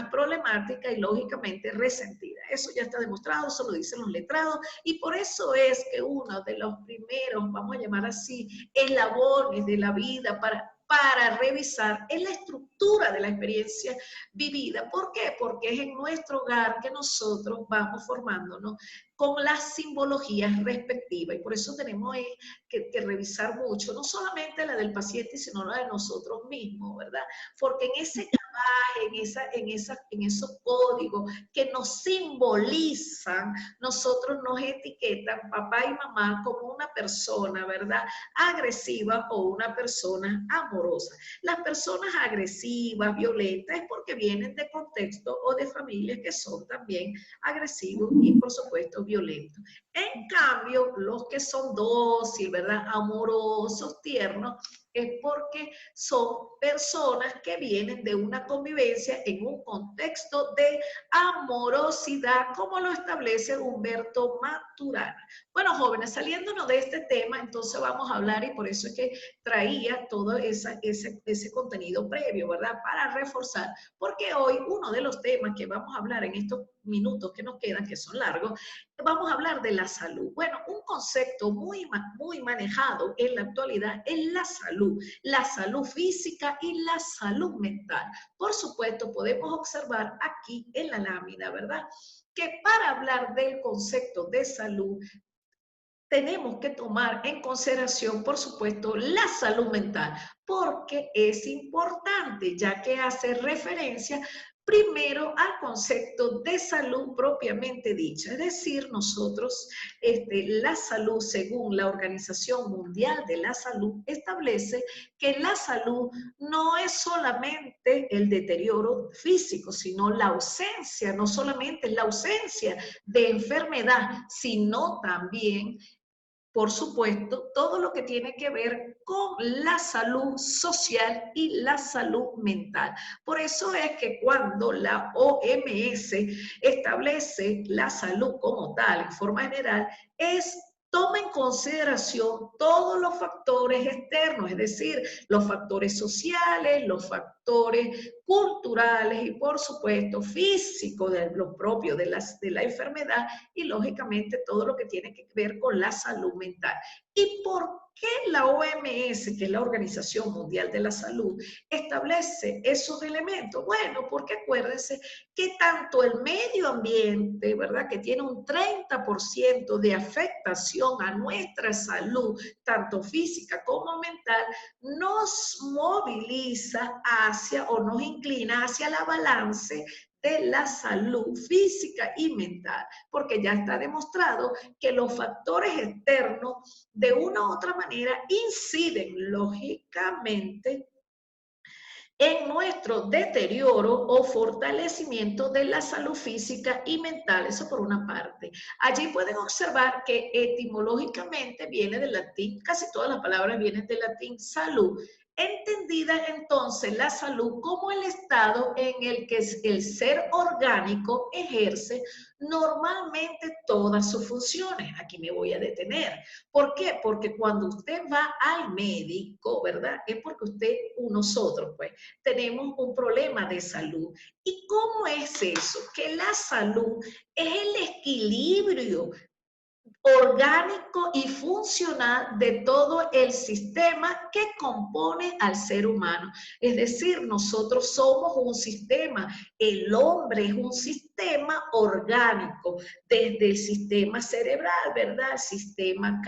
problemáticas y lógicamente resentidas. Eso ya está demostrado, eso lo dicen los letrados, y por eso es que uno de los primeros, vamos a llamar así, eslabones de la vida para revisar es la estructura de la experiencia vivida. ¿Por qué? Porque es en nuestro hogar que nosotros vamos formándonos con las simbologías respectivas, y por eso tenemos que revisar mucho, no solamente la del paciente, sino la de nosotros mismos, ¿verdad? Porque en ese en esos códigos que nos simbolizan, nosotros nos etiquetan papá y mamá como una persona, ¿verdad? Agresiva o una persona amorosa. Las personas agresivas, violentas, es porque vienen de contextos o de familias que son también agresivos y, por supuesto, violentos. En cambio, los que son dóciles, ¿verdad? Amorosos, tiernos, es porque son personas que vienen de una convivencia en un contexto de amorosidad, como lo establece Humberto Maturana. Bueno, jóvenes, saliéndonos de este tema, entonces vamos a hablar, y por eso es que traía todo ese contenido previo, ¿verdad? Para reforzar, porque hoy uno de los temas que vamos a hablar en estos minutos que nos quedan, que son largos, vamos a hablar de la salud. Bueno, un concepto muy manejado en la actualidad es la salud física y la salud mental. Por supuesto, podemos observar aquí en la lámina, ¿verdad? Que para hablar del concepto de salud, tenemos que tomar en consideración, por supuesto, la salud mental, porque es importante, ya que hace referencia primero al concepto de salud propiamente dicha. Es decir, nosotros, la salud, según la Organización Mundial de la Salud, establece que la salud no es solamente el deterioro físico, sino la ausencia, no solamente la ausencia de enfermedad, sino también, por supuesto, todo lo que tiene que ver con la salud social y la salud mental. Por eso es que cuando la OMS establece la salud como tal, en forma general, toma en consideración todos los factores externos, es decir, los factores sociales, los factores culturales y, por supuesto, físicos, de lo propio de la enfermedad, y, lógicamente, todo lo que tiene que ver con la salud mental. ¿Y por qué la OMS, que es la Organización Mundial de la Salud, establece esos elementos? Bueno, porque acuérdense que tanto el medio ambiente, ¿verdad?, que tiene un 30% de afectación a nuestra salud, tanto física como mental, nos moviliza hacia, o nos inclina hacia la balance de la salud física y mental, porque ya está demostrado que los factores externos de una u otra manera inciden lógicamente en nuestro deterioro o fortalecimiento de la salud física y mental. Eso por una parte. Allí pueden observar que etimológicamente viene del latín, casi todas las palabras vienen del latín salud, entendida entonces la salud como el estado en el que el ser orgánico ejerce normalmente todas sus funciones. Aquí me voy a detener. ¿Por qué? Porque cuando usted va al médico, ¿verdad? Es porque nosotros, pues, tenemos un problema de salud. ¿Y cómo es eso? Que la salud es el equilibrio orgánico y funcional de todo el sistema que compone al ser humano. Es decir, nosotros somos un sistema, el hombre es un sistema orgánico, desde el sistema cerebral, ¿verdad? El sistema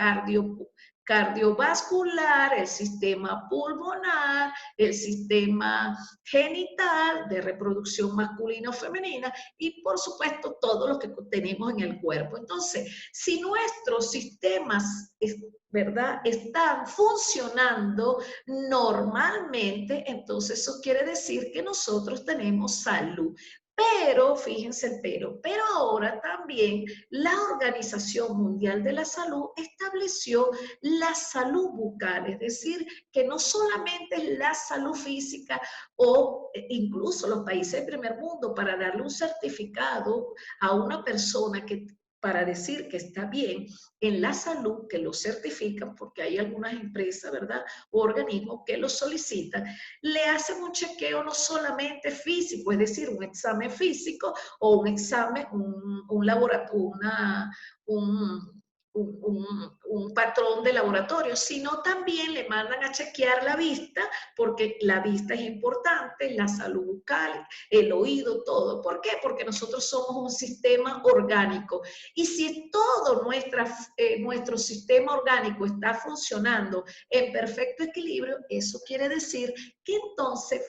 cardiovascular, el sistema pulmonar, el sistema genital de reproducción masculina o femenina y, por supuesto, todo lo que tenemos en el cuerpo. Entonces, si nuestros sistemas, ¿verdad?, están funcionando normalmente, entonces eso quiere decir que nosotros tenemos salud. Pero, fíjense el pero ahora también la Organización Mundial de la Salud estableció la salud bucal, es decir, que no solamente es la salud física, o incluso los países del primer mundo, para darle un certificado a una persona para decir que está bien en la salud, que lo certifican, porque hay algunas empresas, ¿verdad?, o organismos que lo solicitan, le hacen un chequeo no solamente físico, es decir, un examen físico o un examen, un laboratorio, un patrón de laboratorio, sino también le mandan a chequear la vista, porque la vista es importante, la salud bucal, el oído, todo. ¿Por qué? Porque nosotros somos un sistema orgánico. Y si todo nuestro sistema orgánico está funcionando en perfecto equilibrio, eso quiere decir que entonces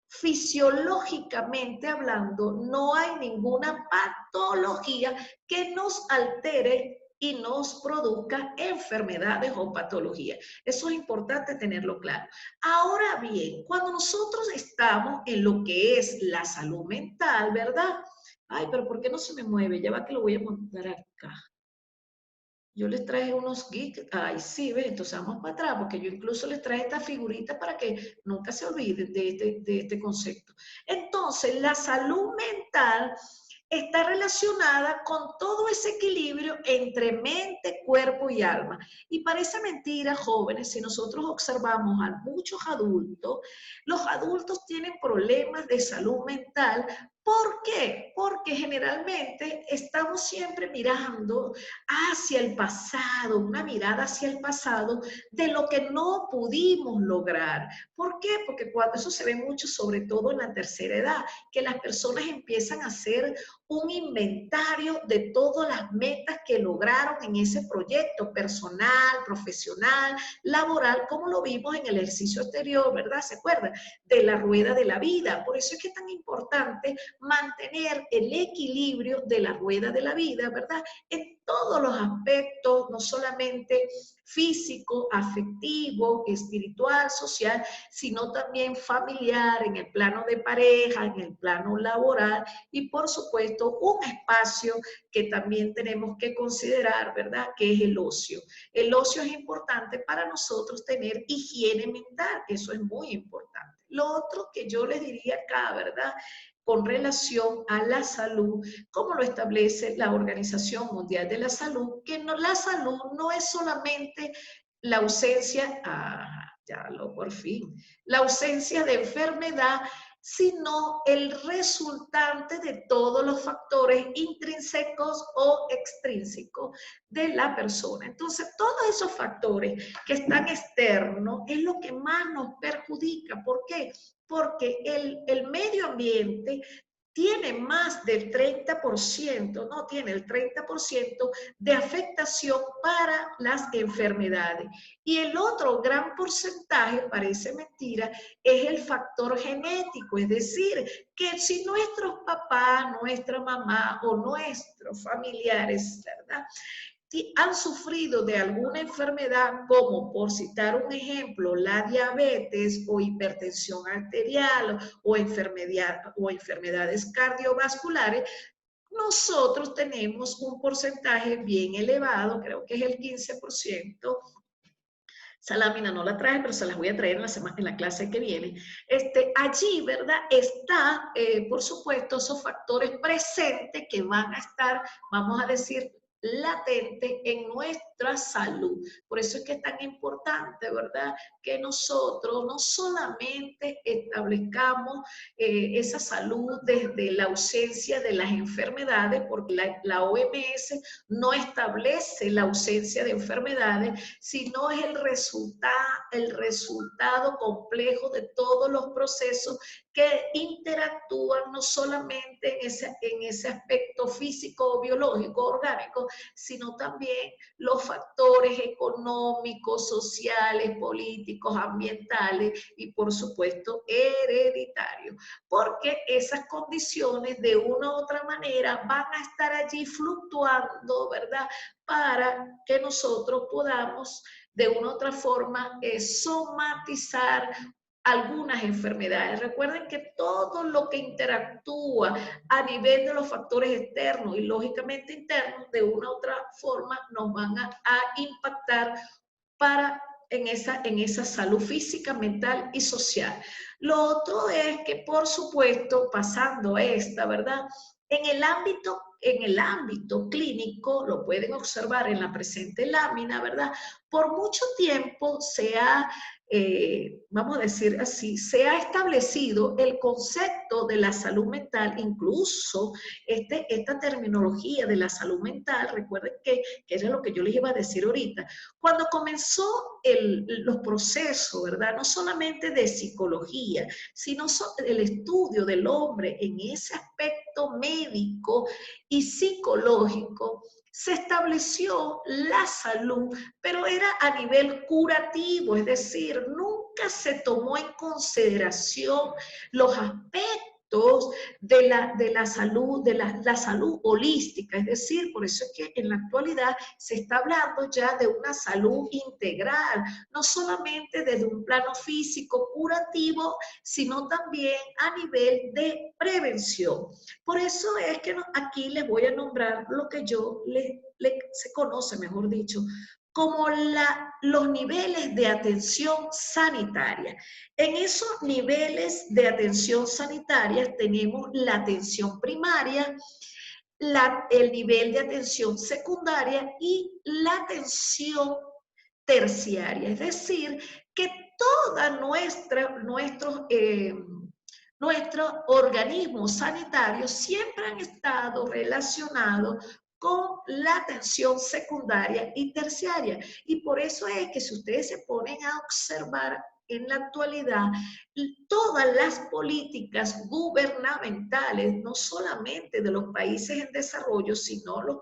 fisiológicamente hablando, no hay ninguna patología que nos altere y nos produzca enfermedades o patologías. Eso es importante tenerlo claro. Ahora bien, cuando nosotros estamos en lo que es la salud mental, ¿verdad? Ay, pero ¿por qué no se me mueve? Ya va que lo voy a montar acá. Yo les traje unos geeks, ay sí, ¿ves? Entonces vamos para atrás, porque yo incluso les traje esta figurita para que nunca se olviden de este concepto. Entonces, la salud mental está relacionada con todo ese equilibrio entre mente, cuerpo y alma. Y parece mentira, jóvenes, si nosotros observamos a muchos adultos, los adultos tienen problemas de salud mental. ¿Por qué? Porque generalmente estamos siempre mirando hacia el pasado, una mirada hacia el pasado de lo que no pudimos lograr. ¿Por qué? Porque cuando eso se ve mucho, sobre todo en la tercera edad, que las personas empiezan a hacer un inventario de todas las metas que lograron en ese proyecto personal, profesional, laboral, como lo vimos en el ejercicio anterior, ¿verdad? ¿Se acuerdan? De la rueda de la vida. Por eso es que es tan importante mantener el equilibrio de la rueda de la vida, ¿verdad? En todos los aspectos, no solamente físico, afectivo, espiritual, social, sino también familiar, en el plano de pareja, en el plano laboral y por supuesto un espacio que también tenemos que considerar, ¿verdad? Que es el ocio. El ocio es importante para nosotros tener higiene mental, eso es muy importante. Lo otro que yo les diría acá, ¿verdad? Con relación a la salud, como lo establece la Organización Mundial de la Salud, que no, la salud no es solamente la ausencia, por fin, la ausencia de enfermedad, sino el resultante de todos los factores intrínsecos o extrínsecos de la persona. Entonces, todos esos factores que están externos es lo que más nos perjudica. ¿Por qué? Porque el medio ambiente tiene más del 30%, no tiene el 30% de afectación para las enfermedades. Y el otro gran porcentaje, parece mentira, es el factor genético, es decir, que si nuestros papás, nuestra mamá o nuestros familiares, ¿verdad?, han sufrido de alguna enfermedad, como por citar un ejemplo, la diabetes o hipertensión arterial o enfermedades cardiovasculares, nosotros tenemos un porcentaje bien elevado, creo que es el 15%. Esa lámina no la traje, pero se las voy a traer en la clase que viene. Allí, ¿verdad? Está, por supuesto, esos factores presentes que van a estar, vamos a decir, latente en nuestra salud. Por eso es que es tan importante, ¿verdad?, que nosotros no solamente establezcamos esa salud desde la ausencia de las enfermedades, porque la OMS no establece la ausencia de enfermedades, sino es el resultado complejo de todos los procesos que interactúan no solamente en ese aspecto físico, biológico, orgánico, sino también los factores económicos, sociales, políticos, ambientales y por supuesto hereditarios, porque esas condiciones de una u otra manera van a estar allí fluctuando, ¿verdad?, para que nosotros podamos de una u otra forma somatizar algunas enfermedades. Recuerden que todo lo que interactúa a nivel de los factores externos y lógicamente internos, de una u otra forma nos van a impactar en esa salud física, mental y social. Lo otro es que, por supuesto, pasando a esta, ¿verdad?, en el ámbito clínico, lo pueden observar en la presente lámina, ¿verdad?, por mucho tiempo se ha, vamos a decir así, se ha establecido el concepto de la salud mental, incluso esta terminología de la salud mental. Recuerden que era lo que yo les iba a decir ahorita. Cuando comenzó los procesos, ¿verdad?, no solamente de psicología, sino el estudio del hombre en ese aspecto médico y psicológico, se estableció la salud, pero era a nivel curativo, es decir, nunca nunca se tomó en consideración los aspectos de la salud, la salud holística. Es decir, por eso es que en la actualidad se está hablando ya de una salud integral, no solamente desde un plano físico curativo, sino también a nivel de prevención. Por eso es que aquí les voy a nombrar lo que se conoce, mejor dicho, como los niveles de atención sanitaria. En esos niveles de atención sanitaria tenemos la atención primaria, el nivel de atención secundaria y la atención terciaria. Es decir, que toda nuestros organismos sanitarios siempre han estado relacionados con la atención secundaria y terciaria. Y por eso es que si ustedes se ponen a observar en la actualidad, todas las políticas gubernamentales, no solamente de los países en desarrollo, sino los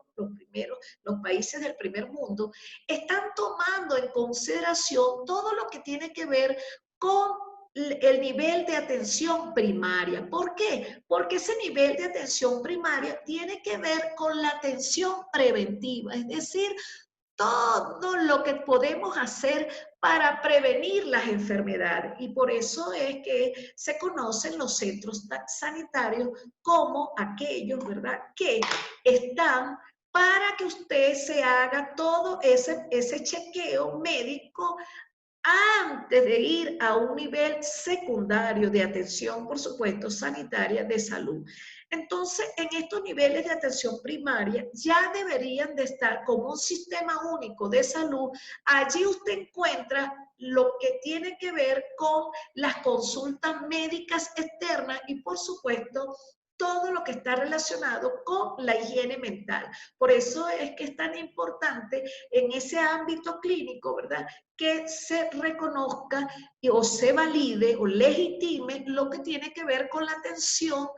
países del primer mundo, están tomando en consideración todo lo que tiene que ver con el nivel de atención primaria. ¿Por qué? Porque ese nivel de atención primaria tiene que ver con la atención preventiva, es decir, todo lo que podemos hacer para prevenir las enfermedades. Y por eso es que se conocen los centros sanitarios como aquellos, ¿verdad?, que están para que usted se haga todo ese chequeo médico antes de ir a un nivel secundario de atención, por supuesto, sanitaria de salud. Entonces, en estos niveles de atención primaria ya deberían de estar como un sistema único de salud. Allí usted encuentra lo que tiene que ver con las consultas médicas externas y, por supuesto, todo lo que está relacionado con la higiene mental. Por eso es que es tan importante en ese ámbito clínico, ¿verdad?, que se reconozca o se valide o legitime lo que tiene que ver con la atención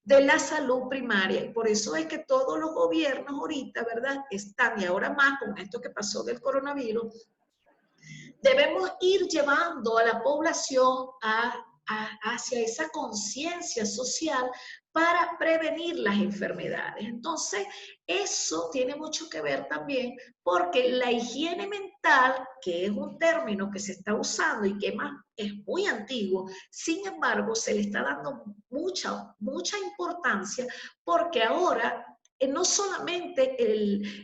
de la salud primaria. Y por eso es que todos los gobiernos ahorita, ¿verdad?, están, y ahora más con esto que pasó del coronavirus, debemos ir llevando a la población hacia esa conciencia social para prevenir las enfermedades. Entonces, eso tiene mucho que ver también porque la higiene mental, que es un término que se está usando y que es muy antiguo, sin embargo, se le está dando mucha importancia porque ahora no solamente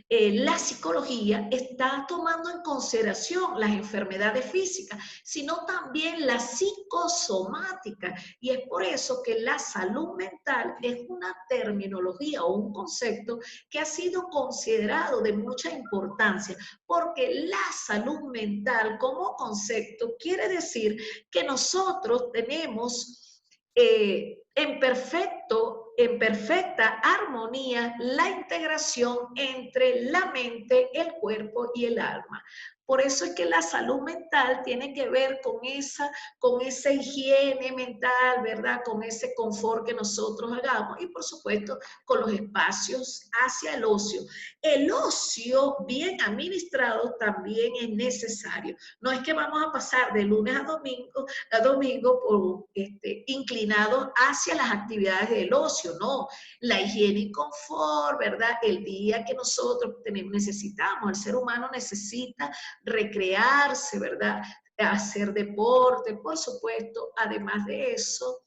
la psicología está tomando en consideración las enfermedades físicas, sino también la psicosomática. Y es por eso que la salud mental es una terminología o un concepto que ha sido considerado de mucha importancia, porque la salud mental como concepto quiere decir que nosotros tenemos en perfecta armonía la integración entre la mente, el cuerpo y el alma. Por eso es que la salud mental tiene que ver con esa higiene mental, ¿verdad?, con ese confort que nosotros hagamos y, por supuesto, con los espacios hacia el ocio. El ocio bien administrado también es necesario. No es que vamos a pasar de lunes a domingo inclinados hacia las actividades del ocio, no. La higiene y confort, ¿verdad?, el día que nosotros necesitamos, el ser humano necesita recrearse, ¿verdad?, hacer deporte, por supuesto, además de eso,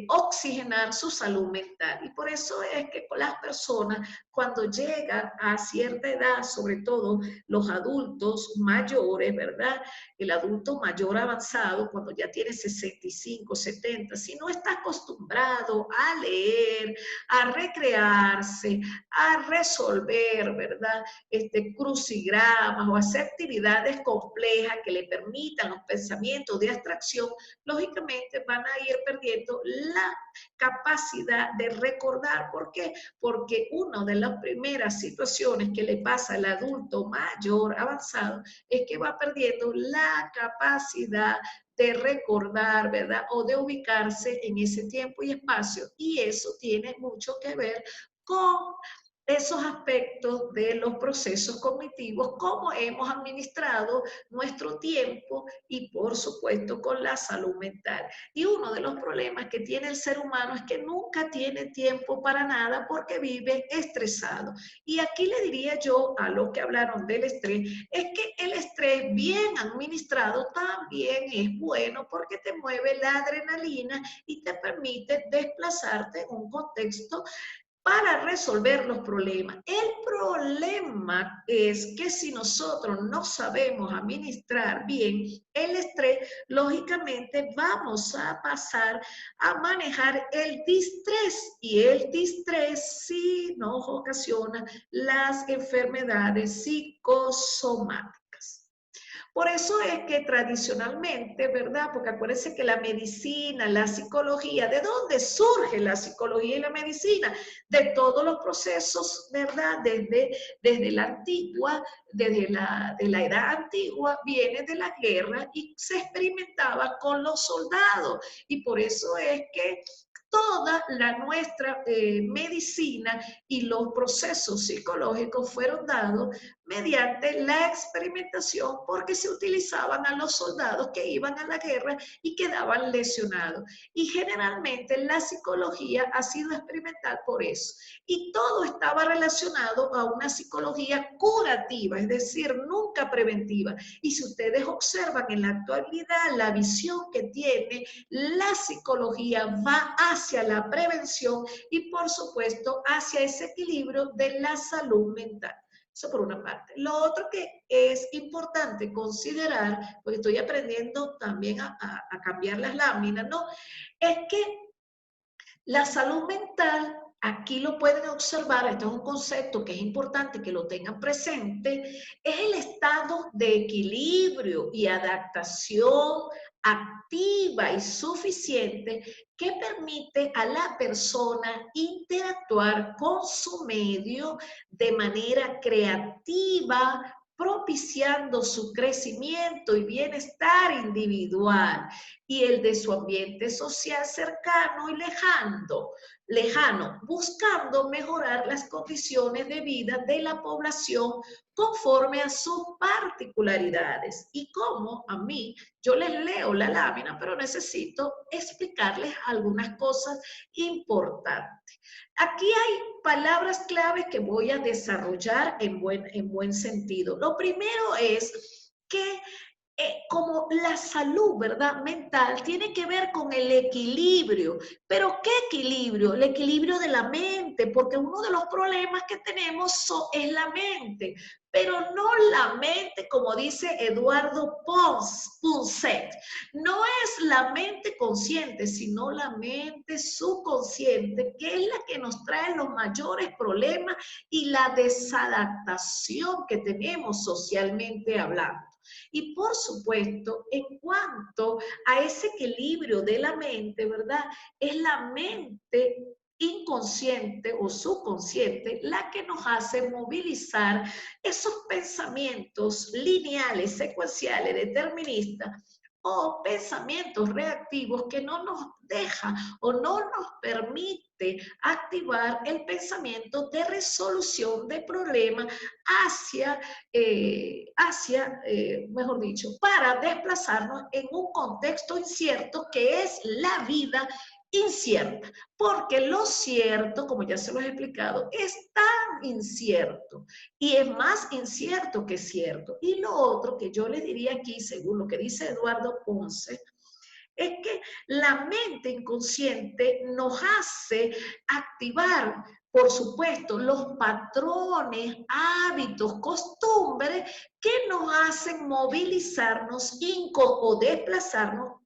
oxigenar su salud mental. Y por eso es que las personas, cuando llegan a cierta edad, sobre todo los adultos mayores, ¿verdad?, el adulto mayor avanzado, cuando ya tiene 65, 70, si no está acostumbrado a leer, a recrearse, a resolver, ¿verdad?, crucigramas o hacer actividades complejas que le permitan los pensamientos de abstracción, lógicamente van a ir perdiendo la capacidad de recordar. ¿Por qué? Porque una de las primeras situaciones que le pasa al adulto mayor avanzado es que va perdiendo la capacidad de recordar, ¿verdad?, o de ubicarse en ese tiempo y espacio, y eso tiene mucho que ver con esos aspectos de los procesos cognitivos, cómo hemos administrado nuestro tiempo y, por supuesto, con la salud mental. Y uno de los problemas que tiene el ser humano es que nunca tiene tiempo para nada porque vive estresado. Y aquí le diría yo a los que hablaron del estrés, es que el estrés bien administrado también es bueno porque te mueve la adrenalina y te permite desplazarte en un contexto para resolver los problemas. El problema es que si nosotros no sabemos administrar bien el estrés, lógicamente vamos a pasar a manejar el distrés, y el distrés sí nos ocasiona las enfermedades psicosomáticas. Por eso es que tradicionalmente, ¿verdad? Porque acuérdense que la medicina, la psicología, ¿de dónde surge la psicología y la medicina? De todos los procesos, ¿verdad? Desde la antigua, de la edad antigua, viene de la guerra y se experimentaba con los soldados. Y por eso es que toda nuestra medicina y los procesos psicológicos fueron dados mediante la experimentación, porque se utilizaban a los soldados que iban a la guerra y quedaban lesionados. Y generalmente la psicología ha sido experimental por eso. Y todo estaba relacionado a una psicología curativa, es decir, nunca preventiva. Y si ustedes observan en la actualidad, la visión que tiene la psicología va hacia la prevención y, por supuesto, hacia ese equilibrio de la salud mental. Eso por una parte. Lo otro que es importante considerar, porque estoy aprendiendo también a cambiar las láminas, ¿no? Es que la salud mental, aquí lo pueden observar, esto es un concepto que es importante que lo tengan presente, es el estado de equilibrio y adaptación activa y suficiente que permite a la persona interactuar con su medio de manera creativa, propiciando su crecimiento y bienestar individual y el de su ambiente social cercano y lejano, buscando mejorar las condiciones de vida de la población conforme a sus particularidades. Y como a mí, yo les leo la lámina, pero necesito explicarles algunas cosas importantes. Aquí hay palabras claves que voy a desarrollar en buen sentido. Lo primero es que como la salud, ¿verdad? Mental tiene que ver con el equilibrio. ¿Pero qué equilibrio? El equilibrio de la mente, porque uno de los problemas que tenemos es la mente, pero no la mente, como dice Eduardo Punset, no es la mente consciente, sino la mente subconsciente, que es la que nos trae los mayores problemas y la desadaptación que tenemos socialmente hablando. Y por supuesto, en cuanto a ese equilibrio de la mente, ¿verdad? Es la mente inconsciente o subconsciente la que nos hace movilizar esos pensamientos lineales, secuenciales, deterministas o pensamientos reactivos que no nos deja o no nos permite activar el pensamiento de resolución de problemas mejor dicho, para desplazarnos en un contexto incierto que es la vida incierta, porque lo cierto, como ya se lo he explicado, es tan incierto y es más incierto que cierto. Y lo otro que yo le diría aquí, según lo que dice Eduardo Ponce, es que la mente inconsciente nos hace activar, por supuesto, los patrones, hábitos, costumbres que nos hacen movilizarnos o desplazarnos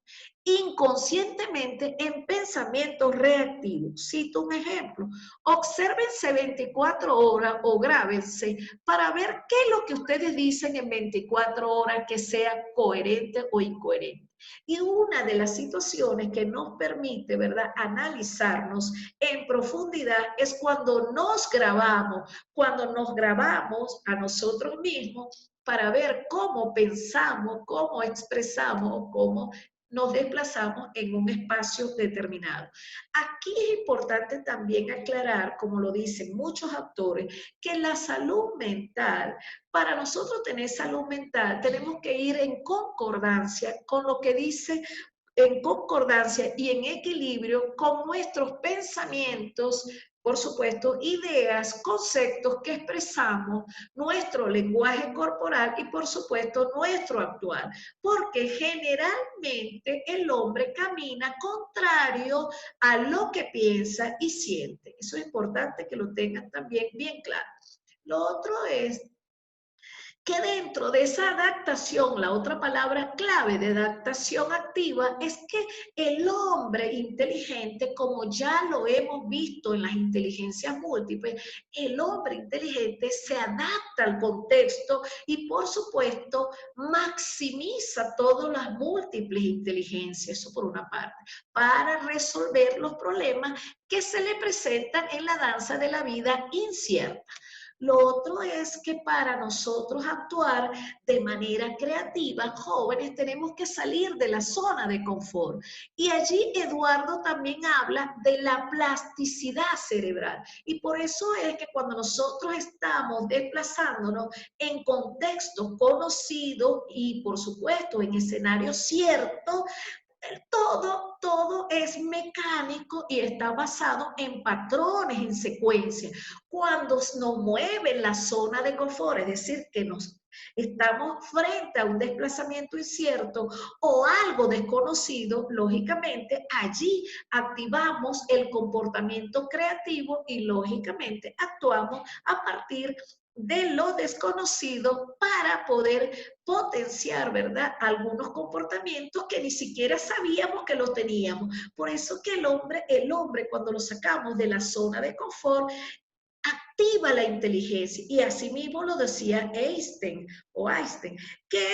inconscientemente en pensamientos reactivos. Cito un ejemplo. Obsérvense 24 horas o grábense para ver qué es lo que ustedes dicen en 24 horas que sea coherente o incoherente. Y una de las situaciones que nos permite, ¿verdad?, analizarnos en profundidad es cuando nos grabamos a nosotros mismos para ver cómo pensamos, cómo expresamos, cómo nos desplazamos en un espacio determinado. Aquí es importante también aclarar, como lo dicen muchos autores, que la salud mental, para nosotros tener salud mental, tenemos que ir en concordancia con lo que dice, en concordancia y en equilibrio con nuestros pensamientos, por supuesto, ideas, conceptos que expresamos, nuestro lenguaje corporal y, por supuesto, nuestro actuar. Porque generalmente el hombre camina contrario a lo que piensa y siente. Eso es importante que lo tengan también bien claro. Lo otro es que dentro de esa adaptación, la otra palabra clave de adaptación activa es que el hombre inteligente, como ya lo hemos visto en las inteligencias múltiples, el hombre inteligente se adapta al contexto y, por supuesto, maximiza todas las múltiples inteligencias, eso por una parte, para resolver los problemas que se le presentan en la danza de la vida incierta. Lo otro es que para nosotros actuar de manera creativa, jóvenes, tenemos que salir de la zona de confort. Y allí Eduardo también habla de la plasticidad cerebral. Y por eso es que cuando nosotros estamos desplazándonos en contextos conocidos y, por supuesto, en escenarios ciertos, todo es mecánico y está basado en patrones, en secuencia. Cuando nos mueve la zona de confort, es decir, que nos estamos frente a un desplazamiento incierto o algo desconocido, lógicamente allí activamos el comportamiento creativo y lógicamente actuamos a partir de lo desconocido para poder potenciar, ¿verdad?, algunos comportamientos que ni siquiera sabíamos que los teníamos. Por eso que el hombre cuando lo sacamos de la zona de confort, activa la inteligencia. Y así mismo lo decía Einstein, que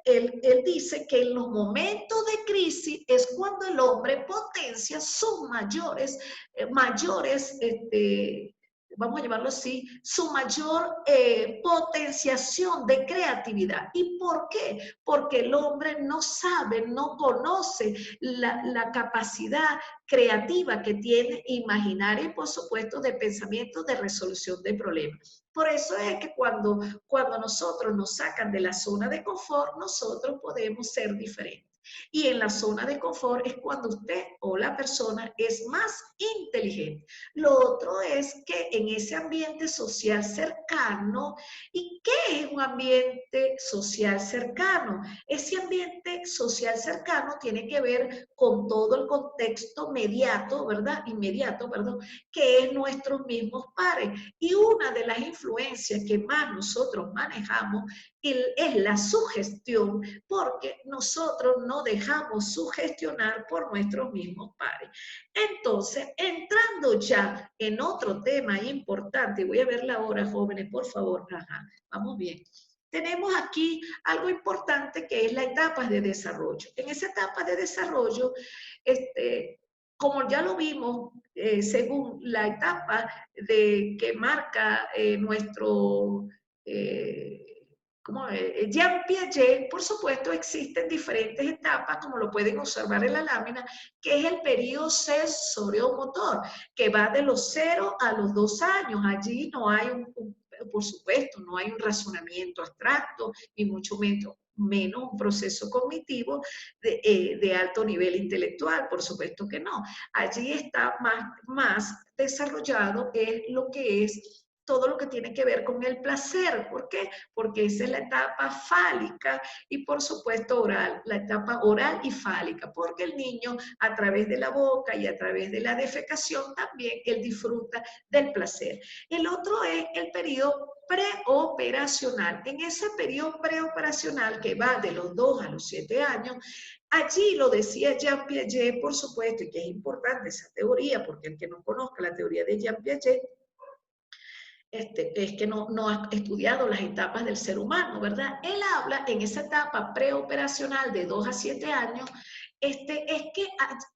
él dice que en los momentos de crisis es cuando el hombre potencia sus vamos a llamarlo así, su mayor potenciación de creatividad. ¿Y por qué? Porque el hombre no sabe, no conoce la capacidad creativa que tiene, imaginaria y, por supuesto, de pensamiento, de resolución de problemas. Por eso es que cuando nosotros nos sacan de la zona de confort, nosotros podemos ser diferentes. Y en la zona de confort es cuando usted o la persona es más inteligente. Lo otro es que en ese ambiente social cercano, ¿y qué es un ambiente social cercano? Ese ambiente social cercano tiene que ver con todo el contexto inmediato, que es nuestros mismos pares. Y una de las influencias que más nosotros manejamos es la sugestión, porque nosotros no dejamos sugestionar por nuestros mismos pares. Entonces, entrando ya en otro tema importante, voy a ver la hora, jóvenes, por favor, vamos bien. Tenemos aquí algo importante que es la etapa de desarrollo. En esa etapa de desarrollo, como ya lo vimos, según la etapa que marca nuestro... Jean Piaget, por supuesto, existen diferentes etapas, como lo pueden observar en la lámina, que es el periodo sensorio-motor, que va de los 0 a los 2 años. Allí no hay por supuesto, no hay un razonamiento abstracto, ni mucho menos un proceso cognitivo de alto nivel intelectual, por supuesto que no. Allí está más desarrollado lo que es todo lo que tiene que ver con el placer. ¿Por qué? Porque esa es la etapa fálica y, por supuesto, oral, la etapa oral y fálica, porque el niño a través de la boca y a través de la defecación también él disfruta del placer. El otro es el periodo preoperacional. En ese periodo preoperacional que va de los 2 a los 7 años, allí lo decía Jean Piaget, por supuesto, y que es importante esa teoría, porque el que no conozca la teoría de Jean Piaget, es que no ha estudiado las etapas del ser humano, ¿verdad? Él habla en esa etapa preoperacional de 2 a 7 años, es que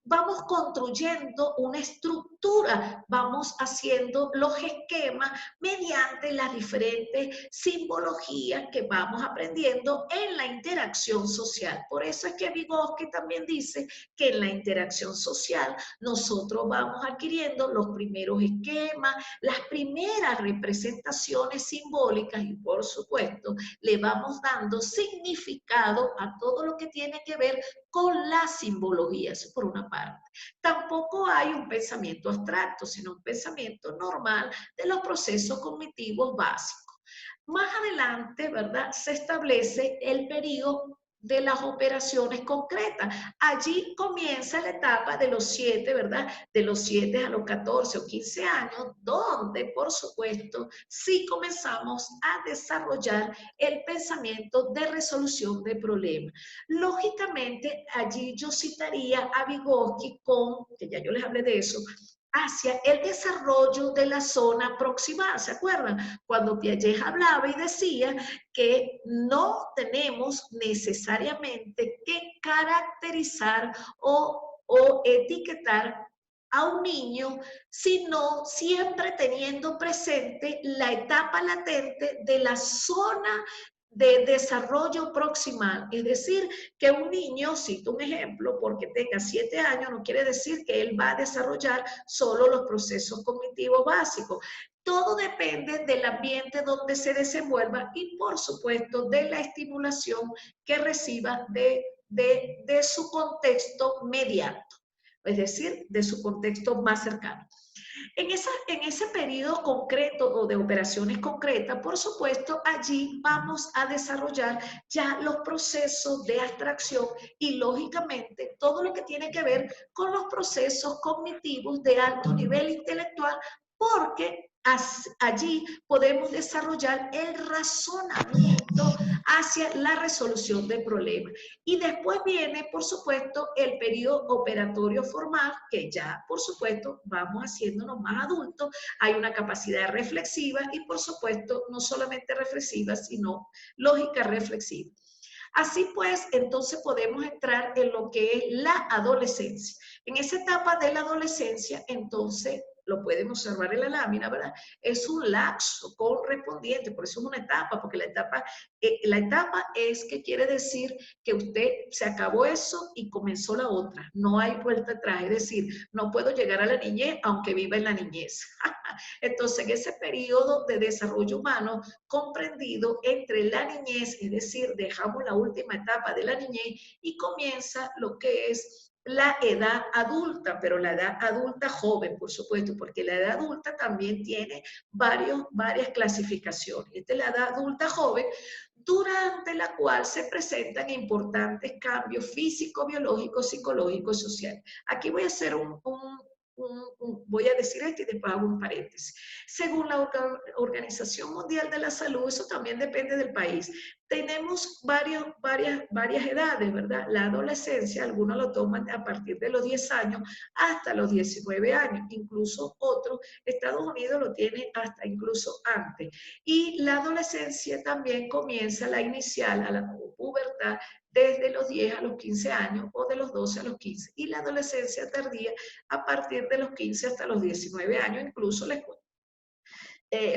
vamos construyendo una estructura, vamos haciendo los esquemas mediante las diferentes simbologías que vamos aprendiendo en la interacción social. Por eso es que Vygotsky también dice que en la interacción social nosotros vamos adquiriendo los primeros esquemas, las primeras representaciones simbólicas y por supuesto le vamos dando significado a todo lo que tiene que ver con la simbología, eso por una parte. Tampoco hay un pensamiento abstracto, sino un pensamiento normal de los procesos cognitivos básicos. Más adelante, ¿verdad?, se establece el periodo de las operaciones concretas. Allí comienza la etapa de los 7, ¿verdad? De los 7 a los 14 o 15 años, donde, por supuesto, sí comenzamos a desarrollar el pensamiento de resolución de problemas. Lógicamente, allí yo citaría a Vygotsky con, que ya yo les hablé de eso, hacia el desarrollo de la zona proximal. ¿Se acuerdan? Cuando Piaget hablaba y decía que no tenemos necesariamente que caracterizar o etiquetar a un niño, sino siempre teniendo presente la etapa latente de la zona de desarrollo proximal. Es decir, que un niño, cito un ejemplo, porque tenga 7 años, no quiere decir que él va a desarrollar solo los procesos cognitivos básicos. Todo depende del ambiente donde se desenvuelva y, por supuesto, de la estimulación que reciba de su contexto mediato, es decir, de su contexto más cercano. En ese periodo concreto o de operaciones concretas, por supuesto, allí vamos a desarrollar ya los procesos de abstracción y, lógicamente, todo lo que tiene que ver con los procesos cognitivos de alto nivel intelectual, porque allí podemos desarrollar el razonamiento hacia la resolución de problemas. Y después viene, por supuesto, el periodo operatorio formal, que ya, por supuesto, vamos haciéndonos más adultos. Hay una capacidad reflexiva y, por supuesto, no solamente reflexiva, sino lógica reflexiva. Así pues, entonces podemos entrar en lo que es la adolescencia. En esa etapa de la adolescencia, entonces, lo pueden observar en la lámina, ¿verdad? Es un lapso correspondiente, por eso es una etapa, porque la etapa es que quiere decir que usted se acabó eso y comenzó la otra. No hay vuelta atrás, es decir, no puedo llegar a la niñez aunque viva en la niñez. Entonces, en ese periodo de desarrollo humano comprendido entre la niñez, es decir, dejamos la última etapa de la niñez y comienza lo que es la edad adulta, pero la edad adulta joven, por supuesto, porque la edad adulta también tiene varias clasificaciones. Esta es la edad adulta joven, durante la cual se presentan importantes cambios físicos, biológicos, psicológicos y sociales. Aquí voy a hacer voy a decir esto y después hago un paréntesis. Según la Organización Mundial de la Salud, eso también depende del país, tenemos varias edades, ¿verdad? La adolescencia, algunos lo toman a partir de los 10 años hasta los 19 años, incluso otros, Estados Unidos lo tiene hasta incluso antes. Y la adolescencia también comienza la inicial, a la pubertad, desde los 10 a los 15 años o de los 12 a los 15. Y la adolescencia tardía a partir de los 15 hasta los 19 años, incluso la escuela.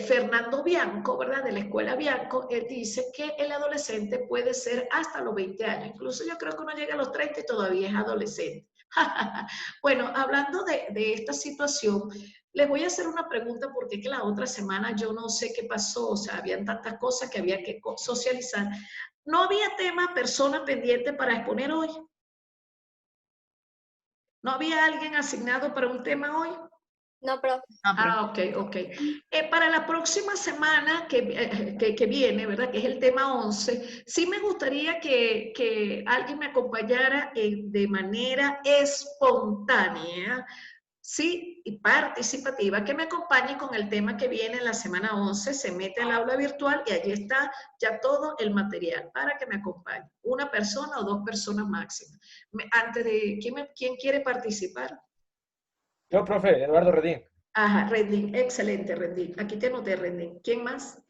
Fernando Bianco, ¿verdad? De la Escuela Bianco, él dice que el adolescente puede ser hasta los 20 años. Incluso yo creo que uno llega a los 30 y todavía es adolescente. Bueno, hablando de esta situación, les voy a hacer una pregunta porque que la otra semana yo no sé qué pasó, o sea, habían tantas cosas que había que socializar. ¿No había tema persona pendiente para exponer hoy? ¿No había alguien asignado para un tema hoy? No, profe. Ah, ok. Para la próxima semana que viene, ¿verdad? Que es el tema 11, sí me gustaría que alguien me acompañara de manera espontánea, sí, y participativa, que me acompañe con el tema que viene en la semana 11, se mete al aula virtual y allí está ya todo el material para que me acompañe. Una persona o 2 personas máximo. Antes de, ¿quién quiere participar? Yo, profe, Eduardo Redín. Ajá, Redín, excelente, Redín. Aquí te anoté, Redín. ¿Quién más?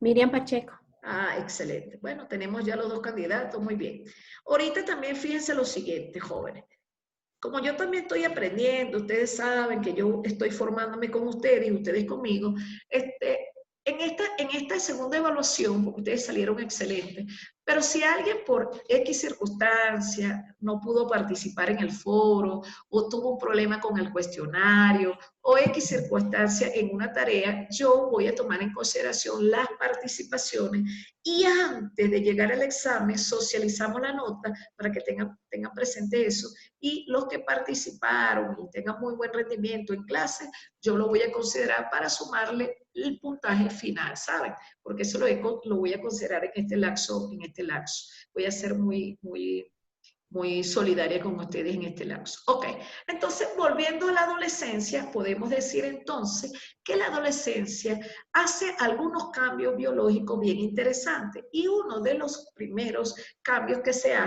Miriam Pacheco. Ah, excelente. Bueno, tenemos ya los dos candidatos, muy bien. Ahorita también fíjense lo siguiente, jóvenes. Como yo también estoy aprendiendo, ustedes saben que yo estoy formándome con ustedes y ustedes conmigo, en esta segunda evaluación, porque ustedes salieron excelentes, pero si alguien por X circunstancia no pudo participar en el foro o tuvo un problema con el cuestionario o X circunstancia en una tarea, yo voy a tomar en consideración las participaciones y antes de llegar al examen socializamos la nota para que tengan presente eso y los que participaron y tengan muy buen rendimiento en clase, yo lo voy a considerar para sumarle el puntaje final, ¿saben? Porque eso lo voy a considerar en este lapso. Voy a ser muy solidaria con ustedes en este lapso. Ok, entonces volviendo a la adolescencia, podemos decir entonces que la adolescencia hace algunos cambios biológicos bien interesantes y uno de los primeros cambios que se da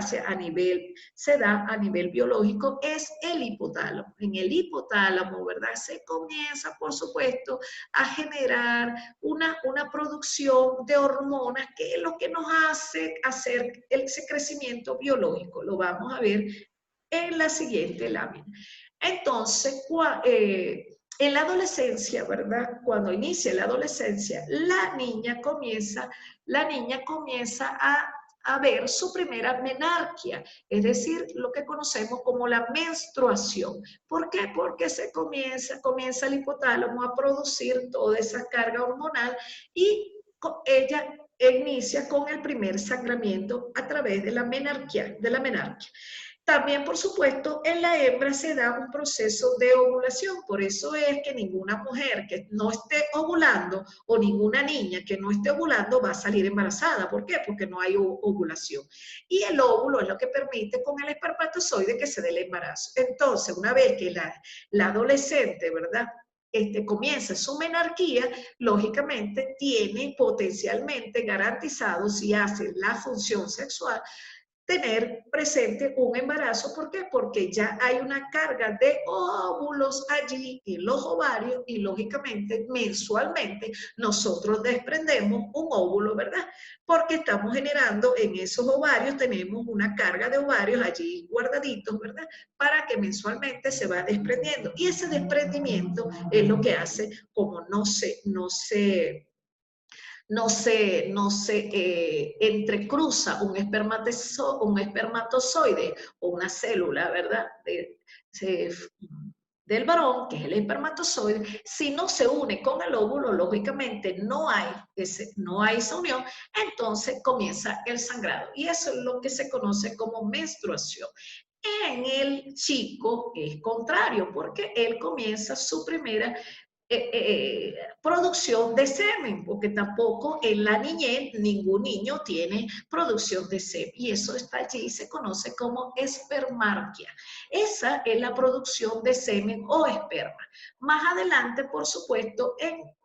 a nivel biológico es el hipotálamo. En el hipotálamo, ¿verdad? Se comienza, por supuesto, a generar una producción de hormonas que es lo que nos hace hacer ese crecimiento biológico. Lo vamos a ver en la siguiente lámina. Entonces, en la adolescencia, ¿verdad? Cuando inicia la adolescencia, la niña comienza a ver su primera menarquia, es decir, lo que conocemos como la menstruación. ¿Por qué? Porque comienza el hipotálamo a producir toda esa carga hormonal y ella inicia con el primer sangramiento a través de la menarquia. También, por supuesto, en la hembra se da un proceso de ovulación. Por eso es que ninguna mujer que no esté ovulando o ninguna niña que no esté ovulando va a salir embarazada. ¿Por qué? Porque no hay ovulación. Y el óvulo es lo que permite con el espermatozoide que se dé el embarazo. Entonces, una vez que la adolescente, ¿verdad?, comienza su menarquía, lógicamente tiene potencialmente garantizado, si hace la función sexual, tener presente un embarazo. ¿Por qué? Porque ya hay una carga de óvulos allí en los ovarios y lógicamente mensualmente nosotros desprendemos un óvulo, ¿verdad? Porque estamos generando en esos ovarios, tenemos una carga de ovarios allí guardaditos, ¿verdad? Para que mensualmente se va desprendiendo. Y ese desprendimiento es lo que hace como no se entrecruza un espermatozoide o una célula, ¿verdad?, del varón, que es el espermatozoide. Si no se une con el óvulo, lógicamente no hay esa unión, entonces comienza el sangrado. Y eso es lo que se conoce como menstruación. En el chico es contrario, porque él comienza su primera producción de semen, porque tampoco en la niñez ningún niño tiene producción de semen, y eso está allí, se conoce como espermarquia. Esa es la producción de semen o esperma. Más adelante, por supuesto,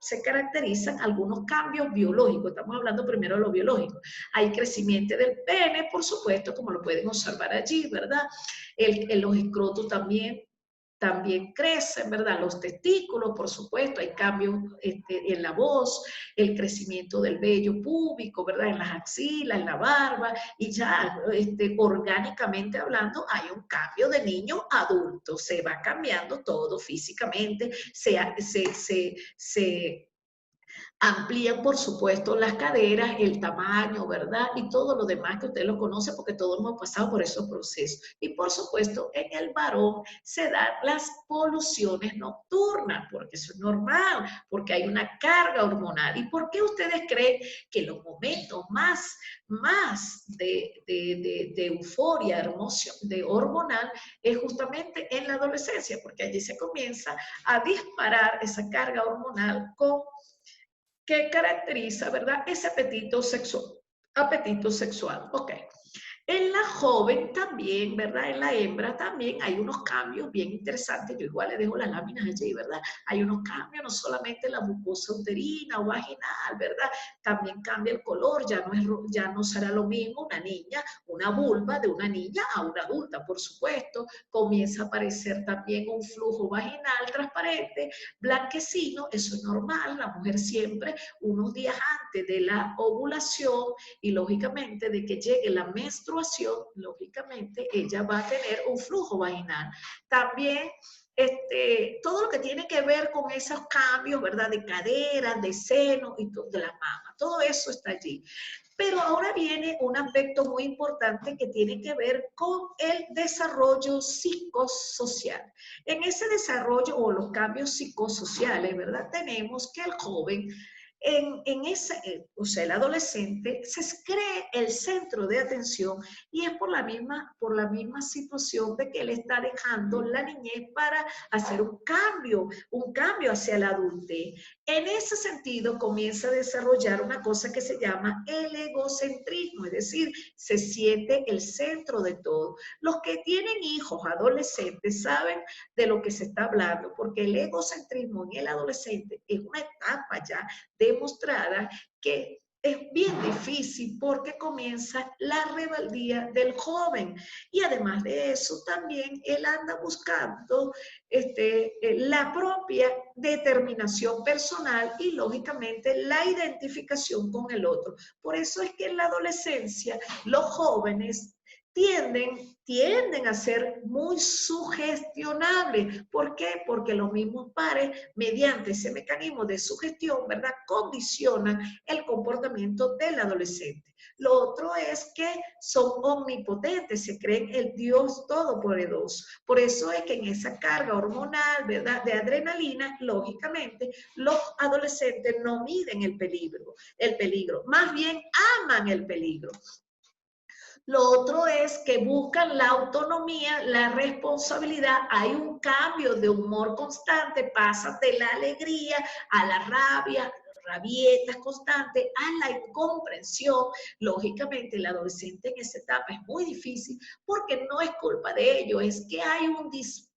se caracterizan algunos cambios biológicos. Estamos hablando primero de lo biológico. Hay crecimiento del pene, por supuesto, como lo pueden observar allí, ¿verdad? Los escrotos también crecen, ¿verdad? Los testículos, por supuesto, hay cambios en la voz, el crecimiento del vello púbico, ¿verdad? En las axilas, en la barba, y ya orgánicamente hablando hay un cambio de niño a adulto, se va cambiando todo físicamente, se amplían, por supuesto, las caderas, el tamaño, ¿verdad? Y todo lo demás que usted lo conoce porque todos hemos pasado por esos procesos. Y, por supuesto, en el varón se dan las poluciones nocturnas, porque eso es normal, porque hay una carga hormonal. ¿Y por qué ustedes creen que los momentos más de euforia hormonal es justamente en la adolescencia? Porque allí se comienza a disparar esa carga hormonal que caracteriza, ¿verdad?, ese apetito sexual. Ok. En la joven también, ¿verdad? En la hembra también hay unos cambios bien interesantes. Yo igual le dejo las láminas allí, ¿verdad? Hay unos cambios, no solamente en la mucosa uterina o vaginal, ¿verdad? También cambia el color, ya no será lo mismo una niña, una vulva de una niña a una adulta, por supuesto. Comienza a aparecer también un flujo vaginal transparente, blanquecino, eso es normal. La mujer siempre, unos días antes de la ovulación y lógicamente de que llegue la menstruación, lógicamente ella va a tener un flujo vaginal. También todo lo que tiene que ver con esos cambios, ¿verdad? De cadera, de seno y de la mama, todo eso está allí. Pero ahora viene un aspecto muy importante que tiene que ver con el desarrollo psicosocial. En ese desarrollo o los cambios psicosociales, ¿verdad? Tenemos que el joven, o sea, el adolescente, se cree el centro de atención y es por la misma situación de que él está dejando la niñez para hacer un cambio hacia la adultez. En ese sentido comienza a desarrollar una cosa que se llama el egocentrismo, es decir, se siente el centro de todo. Los que tienen hijos adolescentes saben de lo que se está hablando, porque el egocentrismo en el adolescente es una etapa ya demostrada que es bien difícil porque comienza la rebeldía del joven. Y además de eso, también él anda buscando la propia determinación personal y, lógicamente, la identificación con el otro. Por eso es que en la adolescencia los jóvenes tienden a ser muy sugestionables. ¿Por qué? Porque los mismos pares, mediante ese mecanismo de sugestión, ¿verdad?, condicionan el comportamiento del adolescente. Lo otro es que son omnipotentes, se creen el Dios todopoderoso. Por eso es que en esa carga hormonal, ¿verdad?, de adrenalina, lógicamente, los adolescentes no miden el peligro, más bien aman el peligro. Lo otro es que buscan la autonomía, la responsabilidad. Hay un cambio de humor constante, pasan de la alegría a la rabia, rabietas constantes, a la incomprensión. Lógicamente, el adolescente en esa etapa es muy difícil porque no es culpa de ellos, es que hay un disparo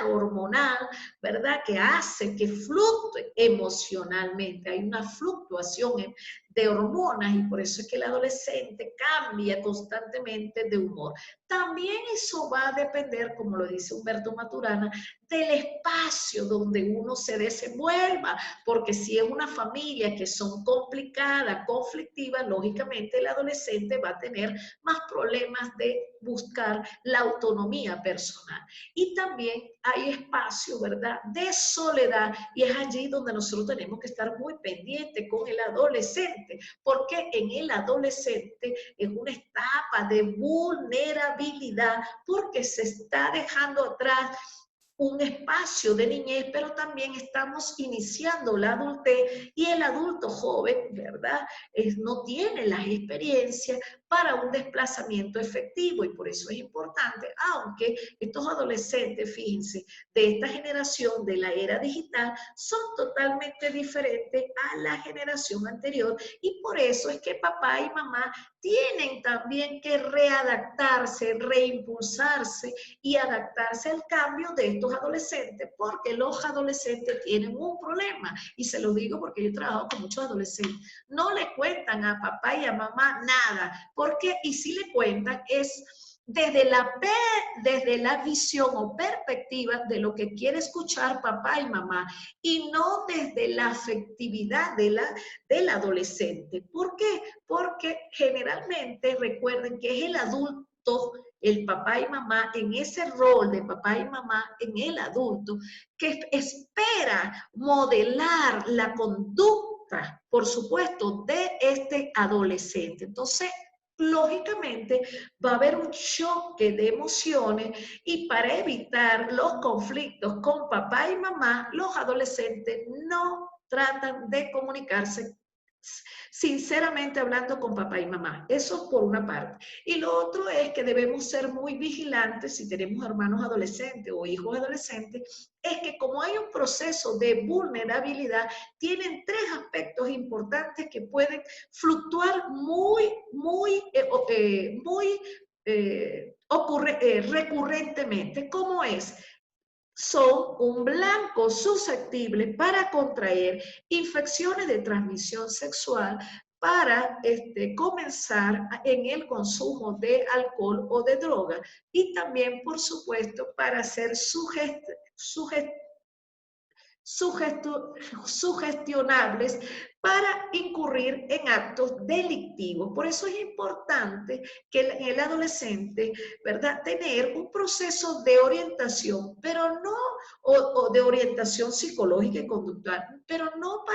hormonal, ¿verdad?, que hace que fluctúe emocionalmente. Hay una fluctuación de hormonas y por eso es que el adolescente cambia constantemente de humor. También eso va a depender, como lo dice Humberto Maturana, del espacio donde uno se desenvuelva, porque si es una familia que son complicadas, conflictivas, lógicamente el adolescente va a tener más problemas de buscar la autonomía personal. Y también hay espacio, ¿verdad?, de soledad, y es allí donde nosotros tenemos que estar muy pendientes con el adolescente, porque en el adolescente es una etapa de vulnerabilidad, porque se está dejando atrás un espacio de niñez, pero también estamos iniciando la adultez y el adulto joven, ¿verdad?, no tiene las experiencias para un desplazamiento efectivo y por eso es importante, aunque estos adolescentes, fíjense, de esta generación de la era digital son totalmente diferentes a la generación anterior y por eso es que papá y mamá tienen también que readaptarse, reimpulsarse y adaptarse al cambio de estos adolescentes, porque los adolescentes tienen un problema y se lo digo porque yo he trabajado con muchos adolescentes, no le cuentan a papá y a mamá nada, porque y si le cuentan es desde la visión o perspectiva de lo que quiere escuchar papá y mamá y no desde la afectividad del adolescente. ¿Por qué? Porque generalmente recuerden que es el adulto, el papá y mamá, en ese rol de papá y mamá en el adulto, que espera modelar la conducta, por supuesto, de este adolescente. Entonces, lógicamente va a haber un choque de emociones y para evitar los conflictos con papá y mamá, los adolescentes no tratan de comunicarse sinceramente hablando con papá y mamá. Eso por una parte. Y lo otro es que debemos ser muy vigilantes si tenemos hermanos adolescentes o hijos adolescentes, es que como hay un proceso de vulnerabilidad, tienen tres aspectos importantes que pueden fluctuar muy ocurre recurrentemente. ¿Cómo es? Son un blanco susceptible para contraer infecciones de transmisión sexual, para comenzar en el consumo de alcohol o de droga, y también, por supuesto, para ser sugestionables para incurrir en actos delictivos. Por eso es importante que el adolescente, ¿verdad?, tener un proceso de orientación, pero no, o de orientación psicológica y conductual, pero no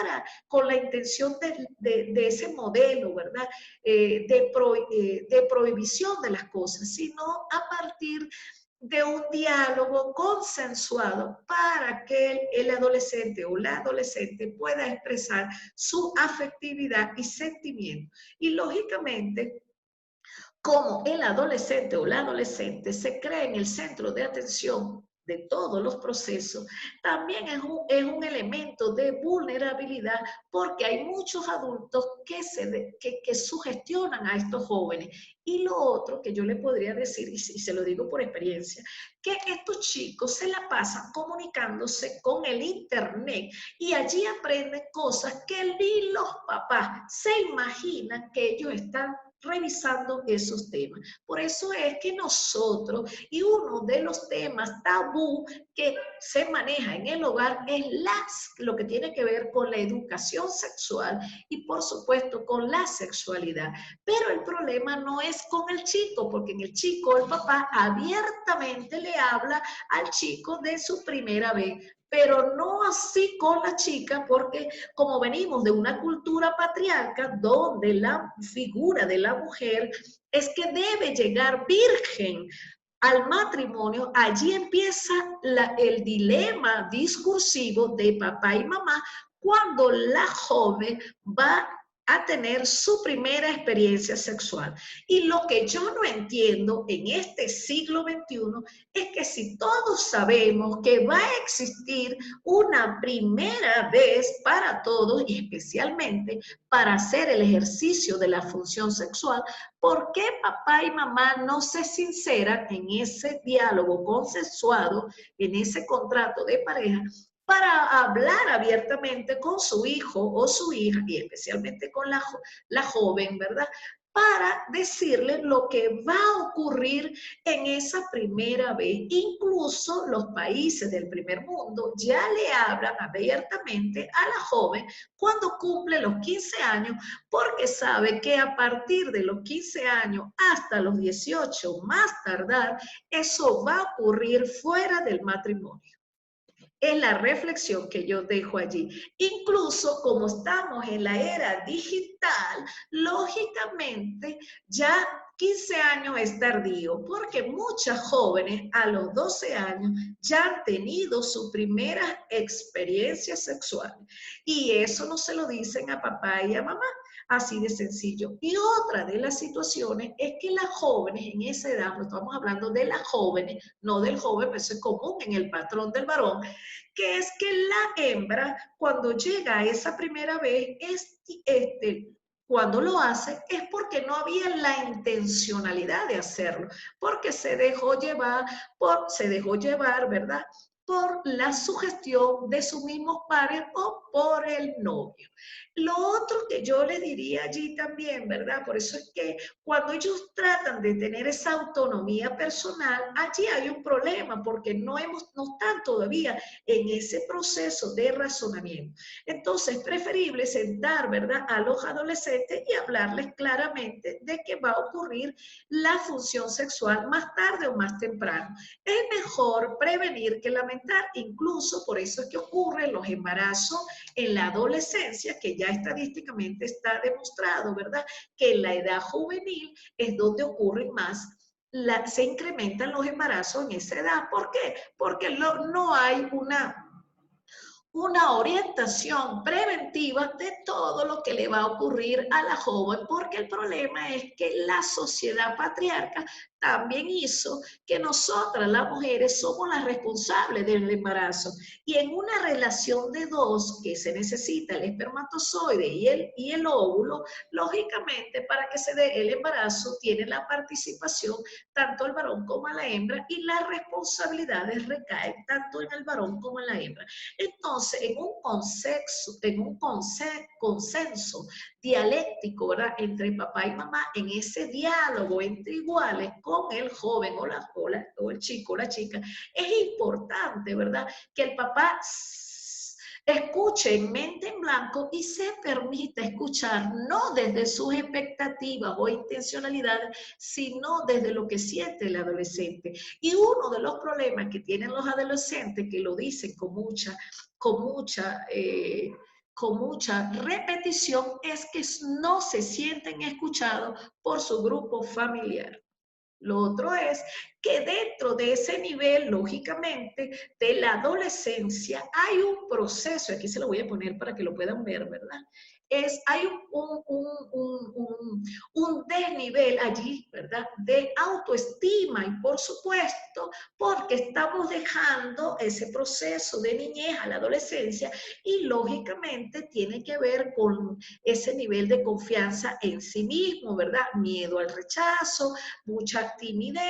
con la intención de ese modelo, ¿verdad?, de prohibición de las cosas, sino a partir de un diálogo consensuado para que el adolescente o la adolescente pueda expresar su afectividad y sentimiento. Y lógicamente, como el adolescente o la adolescente se cree en el centro de atención de todos los procesos, también es un elemento de vulnerabilidad, porque hay muchos adultos que sugestionan a estos jóvenes. Y lo otro que yo le podría decir, y se lo digo por experiencia, que estos chicos se la pasan comunicándose con el internet y allí aprenden cosas que ni los papás se imaginan que ellos están revisando esos temas. Por eso es que nosotros, y uno de los temas tabú que se maneja en el hogar es lo que tiene que ver con la educación sexual y, por supuesto, con la sexualidad. Pero el problema no es con el chico, porque en el chico el papá abiertamente le habla al chico de su primera vez, pero no así con la chica, porque como venimos de una cultura patriarca donde la figura de la mujer es que debe llegar virgen al matrimonio, allí empieza el dilema discursivo de papá y mamá cuando la joven va a tener su primera experiencia sexual. Y lo que yo no entiendo en este siglo XXI es que si todos sabemos que va a existir una primera vez para todos, y especialmente para hacer el ejercicio de la función sexual, ¿por qué papá y mamá no se sinceran en ese diálogo consensuado, en ese contrato de pareja, para hablar abiertamente con su hijo o su hija, y especialmente con la joven, ¿verdad?, para decirle lo que va a ocurrir en esa primera vez? Incluso los países del primer mundo ya le hablan abiertamente a la joven cuando cumple los 15 años, porque sabe que a partir de los 15 años hasta los 18 más tardar, eso va a ocurrir fuera del matrimonio. Es la reflexión que yo dejo allí. Incluso como estamos en la era digital, lógicamente ya 15 años es tardío, porque muchas jóvenes a los 12 años ya han tenido su primera experiencia sexual. Y eso no se lo dicen a papá y a mamá. Así de sencillo. Y otra de las situaciones es que las jóvenes en esa edad, pues estamos hablando de las jóvenes, no del joven, pero eso es común en el patrón del varón, que es que la hembra, cuando llega a esa primera vez, cuando lo hace, es porque no había la intencionalidad de hacerlo, porque se dejó llevar, ¿verdad?, por la sugestión de sus mismos padres o por el novio. Lo otro que yo le diría allí también, ¿verdad? Por eso es que cuando ellos tratan de tener esa autonomía personal, allí hay un problema, porque no están todavía en ese proceso de razonamiento. Entonces, es preferible sentar, ¿verdad?, a los adolescentes y hablarles claramente de que va a ocurrir la función sexual más tarde o más temprano. Es mejor prevenir que lamentar. Incluso por eso es que ocurren los embarazos en la adolescencia, que ya estadísticamente está demostrado, ¿verdad?, que en la edad juvenil es donde ocurren más, se incrementan los embarazos en esa edad. ¿Por qué? Porque no hay una orientación preventiva de todo lo que le va a ocurrir a la joven, porque el problema es que la sociedad patriarca también hizo que nosotras, las mujeres, somos las responsables del embarazo. Y en una relación de dos que se necesita el espermatozoide y el óvulo, lógicamente para que se dé el embarazo tiene la participación tanto el varón como la hembra y las responsabilidades recaen tanto en el varón como en la hembra. Entonces, en un consenso dialéctico, ¿verdad?, entre papá y mamá, en ese diálogo entre iguales con el joven o el chico o la chica, es importante, ¿verdad?, que el papá escuche en mente en blanco y se permita escuchar, no desde sus expectativas o intencionalidades, sino desde lo que siente el adolescente. Y uno de los problemas que tienen los adolescentes, que lo dicen con mucha repetición, es que no se sienten escuchados por su grupo familiar. Lo otro es que dentro de ese nivel, lógicamente, de la adolescencia, hay un proceso, aquí se lo voy a poner para que lo puedan ver, ¿verdad? Hay un desnivel allí, ¿verdad?, de autoestima y por supuesto, porque estamos dejando ese proceso de niñez a la adolescencia y lógicamente tiene que ver con ese nivel de confianza en sí mismo, ¿verdad? Miedo al rechazo, mucha timidez,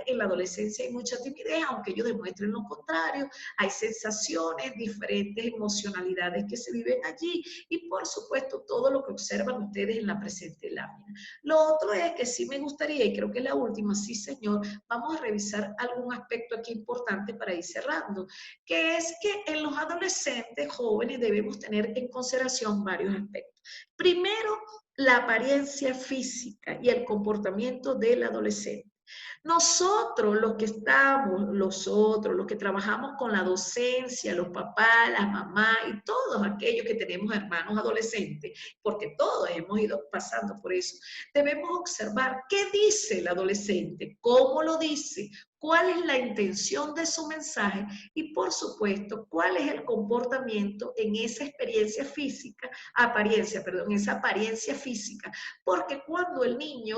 en la adolescencia hay mucha timidez, aunque ellos demuestren lo contrario, hay sensaciones, diferentes emocionalidades que se viven allí y por supuesto todo lo que observan ustedes en la presente lámina. Lo otro es que sí me gustaría, y creo que es la última, sí señor, vamos a revisar algún aspecto aquí importante para ir cerrando, que es que en los adolescentes jóvenes debemos tener en consideración varios aspectos. Primero, la apariencia física y el comportamiento del adolescente. Nosotros, los que trabajamos con la docencia, los papás, las mamás y todos aquellos que tenemos hermanos adolescentes, porque todos hemos ido pasando por eso, debemos observar qué dice el adolescente, cómo lo dice, cuál es la intención de su mensaje y, por supuesto, cuál es el comportamiento en esa apariencia física, porque cuando el niño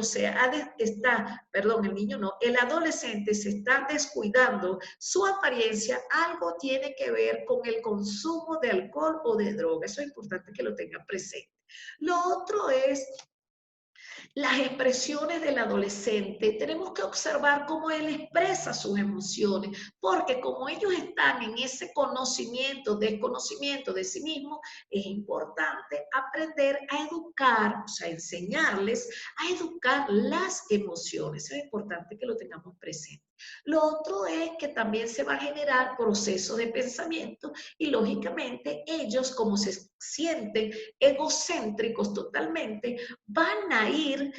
el adolescente se está descuidando su apariencia, algo tiene que ver con el consumo de alcohol o de droga. Eso es importante que lo tengan presente. Lo otro es las expresiones del adolescente. Tenemos que observar cómo él expresa sus emociones, porque como ellos están en ese desconocimiento de sí mismo, es importante aprender a educar, o sea, enseñarles a educar las emociones. Es importante que lo tengamos presente. Lo otro es que también se va a generar procesos de pensamiento y lógicamente ellos, como se sienten egocéntricos totalmente, van a ir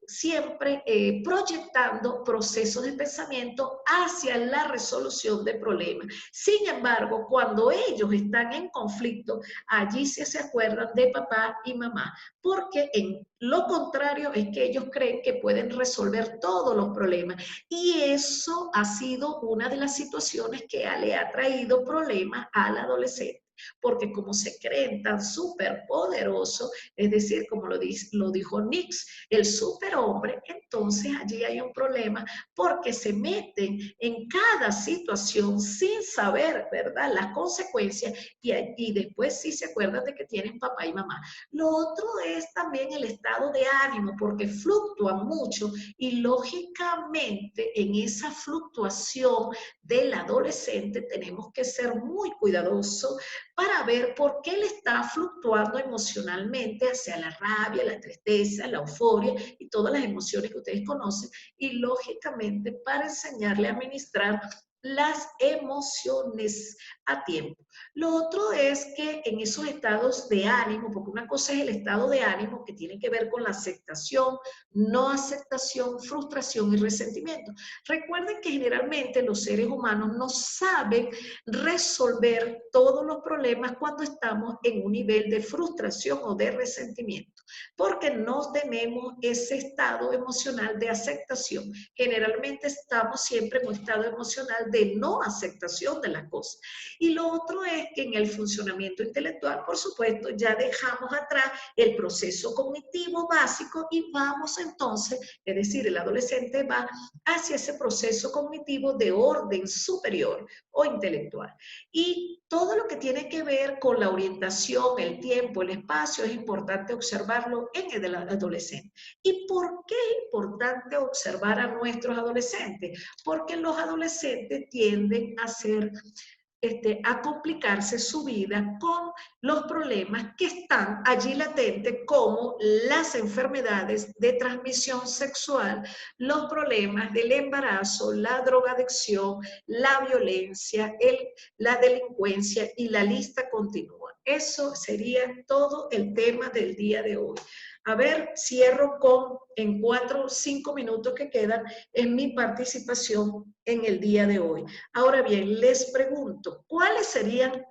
siempre proyectando procesos de pensamiento hacia la resolución de problemas. Sin embargo, cuando ellos están en conflicto, allí se acuerdan de papá y mamá, porque en lo contrario es que ellos creen que pueden resolver todos los problemas y eso ha sido una de las situaciones que le ha traído problemas al adolescente. Porque como se creen tan superpoderosos, es decir, como lo dijo Nix, el superhombre, entonces allí hay un problema porque se meten en cada situación sin saber, ¿verdad?, las consecuencias y después sí se acuerdan de que tienen papá y mamá. Lo otro es también el estado de ánimo porque fluctúan mucho y lógicamente en esa fluctuación del adolescente tenemos que ser muy cuidadosos para ver por qué él está fluctuando emocionalmente hacia la rabia, la tristeza, la euforia y todas las emociones que ustedes conocen y lógicamente para enseñarle a administrar las emociones a tiempo. Lo otro es que en esos estados de ánimo, porque una cosa es el estado de ánimo que tiene que ver con la aceptación, no aceptación, frustración y resentimiento. Recuerden que generalmente los seres humanos no saben resolver todos los problemas cuando estamos en un nivel de frustración o de resentimiento, porque no tenemos ese estado emocional de aceptación. Generalmente estamos siempre en un estado emocional de no aceptación de las cosas. Y lo otro es que en el funcionamiento intelectual, por supuesto, ya dejamos atrás el proceso cognitivo básico y vamos entonces, es decir, el adolescente va hacia ese proceso cognitivo de orden superior o intelectual. Y todo lo que tiene que ver con la orientación, el tiempo, el espacio, es importante observarlo en el adolescente. ¿Y por qué es importante observar a nuestros adolescentes? Porque los adolescentes tienden a ser a complicarse su vida con los problemas que están allí latentes, como las enfermedades de transmisión sexual, los problemas del embarazo, la drogadicción, la violencia, la delincuencia, y la lista continúa. Eso sería todo el tema del día de hoy. A ver, cierro en 4 o 5 minutos que quedan en mi participación en el día de hoy. Ahora bien, les pregunto, ¿cuáles serían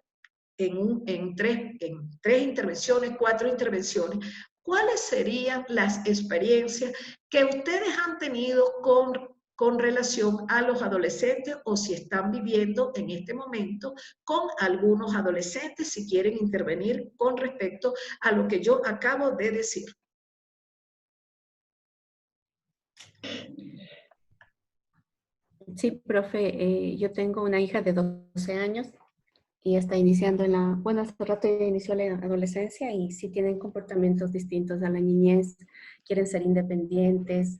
en tres intervenciones, 4 intervenciones, cuáles serían las experiencias que ustedes han tenido con relación a los adolescentes, o si están viviendo en este momento con algunos adolescentes, si quieren intervenir con respecto a lo que yo acabo de decir? Sí, profe, yo tengo una hija de 12 años y está iniciando bueno, hace rato ya inició la adolescencia y sí tienen comportamientos distintos a la niñez, quieren ser independientes,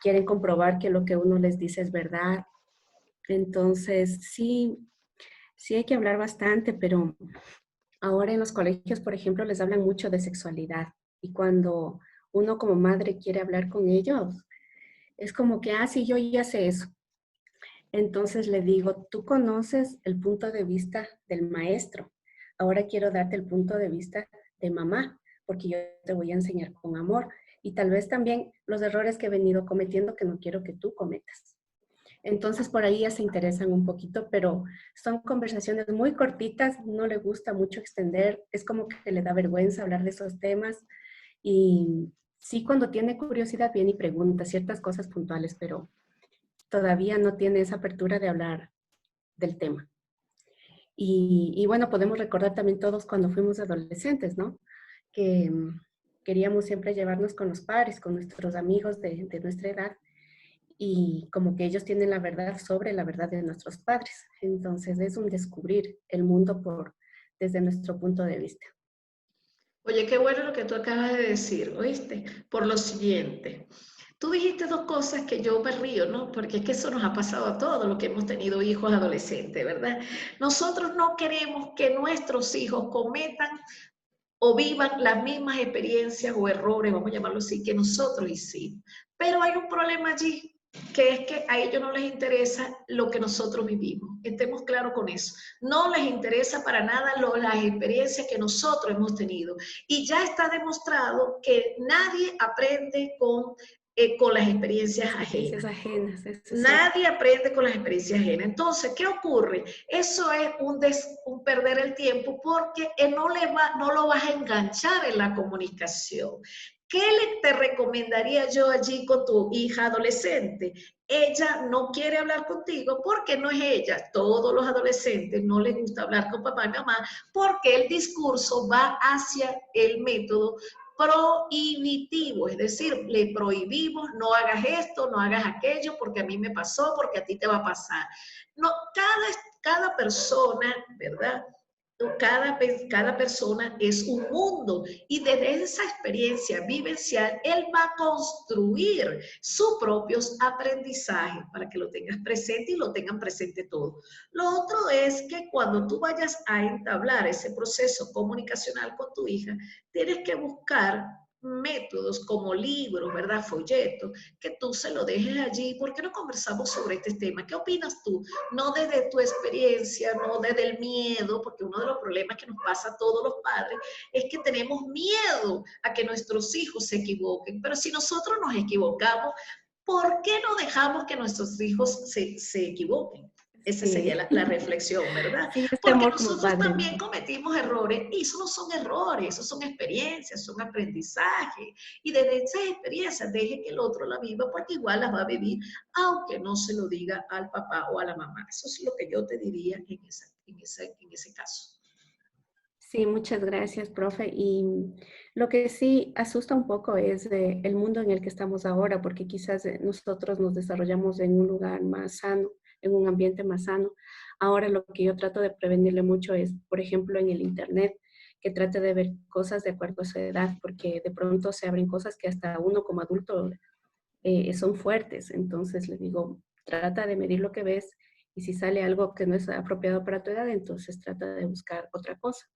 quieren comprobar que lo que uno les dice es verdad. Entonces, sí hay que hablar bastante, pero ahora en los colegios, por ejemplo, les hablan mucho de sexualidad, y cuando uno como madre quiere hablar con ellos, es como que, sí, yo ya sé eso. Entonces le digo, tú conoces el punto de vista del maestro, ahora quiero darte el punto de vista de mamá, porque yo te voy a enseñar con amor, y tal vez también los errores que he venido cometiendo que no quiero que tú cometas. Entonces por ahí ya se interesan un poquito, pero son conversaciones muy cortitas, no le gusta mucho extender, es como que le da vergüenza hablar de esos temas, y sí, cuando tiene curiosidad viene y pregunta ciertas cosas puntuales, pero todavía no tiene esa apertura de hablar del tema. Y bueno, podemos recordar también todos cuando fuimos adolescentes, ¿no? Que queríamos siempre llevarnos con los pares, con nuestros amigos de nuestra edad, y como que ellos tienen la verdad sobre la verdad de nuestros padres. Entonces es un descubrir el mundo desde nuestro punto de vista. Oye, qué bueno lo que tú acabas de decir, ¿oíste? Por lo siguiente, tú dijiste 2 cosas que yo me río, ¿no? Porque es que eso nos ha pasado a todos los que hemos tenido hijos adolescentes, ¿verdad? Nosotros no queremos que nuestros hijos cometan o vivan las mismas experiencias o errores, vamos a llamarlo así, que nosotros hicimos. Pero hay un problema allí, que es que a ellos no les interesa lo que nosotros vivimos. Estemos claros con eso. No les interesa para nada las experiencias que nosotros hemos tenido. Y ya está demostrado que nadie aprende con las experiencias ajenas. Nadie aprende con las experiencias ajenas. Entonces, ¿qué ocurre? Eso es un perder el tiempo, porque no lo vas a enganchar en la comunicación. ¿Qué te recomendaría yo allí con tu hija adolescente? Ella no quiere hablar contigo porque no es ella. Todos los adolescentes no les gusta hablar con papá y mamá porque el discurso va hacia el método prohibitivo, es decir, le prohibimos, no hagas esto, no hagas aquello, porque a mí me pasó, porque a ti te va a pasar. No, cada persona, ¿verdad? Cada persona es un mundo, y desde esa experiencia vivencial él va a construir sus propios aprendizajes, para que lo tengas presente y lo tengan presente todo. Lo otro es que cuando tú vayas a entablar ese proceso comunicacional con tu hija, tienes que buscar métodos como libros, ¿verdad? Folletos, que tú se lo dejes allí. ¿Por qué no conversamos sobre este tema? ¿Qué opinas tú? No desde tu experiencia, no desde el miedo, porque uno de los problemas que nos pasa a todos los padres es que tenemos miedo a que nuestros hijos se equivoquen. Pero si nosotros nos equivocamos, ¿por qué no dejamos que nuestros hijos se equivoquen? Esa Sí. sería la reflexión, ¿verdad? Sí, este Porque amor como nosotros padre. también cometimos errores y eso no son errores, eso son experiencias, son aprendizajes. Y desde esas experiencias deje que el otro la viva porque igual las va a vivir, aunque no se lo diga al papá o a la mamá. Eso es lo que yo te diría en ese caso. Sí, muchas gracias, profe. Y lo que sí asusta un poco es el mundo en el que estamos ahora, porque quizás nosotros nos desarrollamos en un lugar más sano, en un ambiente más sano. Ahora lo que yo trato de prevenirle mucho es, por ejemplo, en el Internet, que trate de ver cosas de acuerdo a su edad, porque de pronto se abren cosas que hasta uno como adulto son fuertes. Entonces le digo, trata de medir lo que ves y si sale algo que no es apropiado para tu edad, entonces trata de buscar otra cosa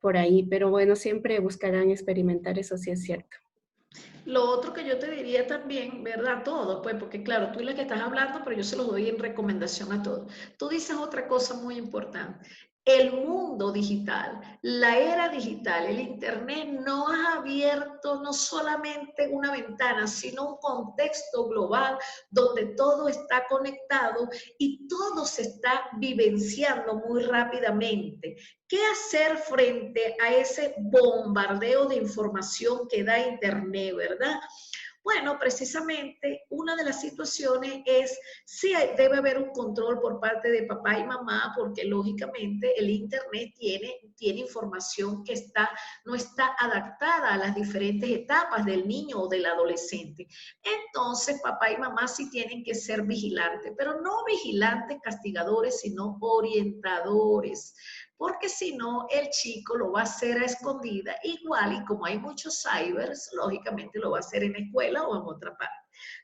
por ahí, pero bueno, siempre buscarán experimentar, eso sí es cierto. Lo otro que yo te diría también, ¿verdad? Todo, pues, porque claro, tú es la que estás hablando, pero yo se los doy en recomendación a todos. Tú dices otra cosa muy importante. El mundo digital, la era digital, el Internet no ha abierto no solamente una ventana, sino un contexto global donde todo está conectado y todo se está vivenciando muy rápidamente. ¿Qué hacer frente a ese bombardeo de información que da Internet, verdad? Bueno, precisamente una de las situaciones es, sí debe haber un control por parte de papá y mamá, porque lógicamente el Internet tiene información que no está adaptada a las diferentes etapas del niño o del adolescente. Entonces, papá y mamá sí tienen que ser vigilantes, pero no vigilantes castigadores, sino orientadores, porque si no, el chico lo va a hacer a escondida, igual, y como hay muchos cybers, lógicamente lo va a hacer en escuela o en otra parte.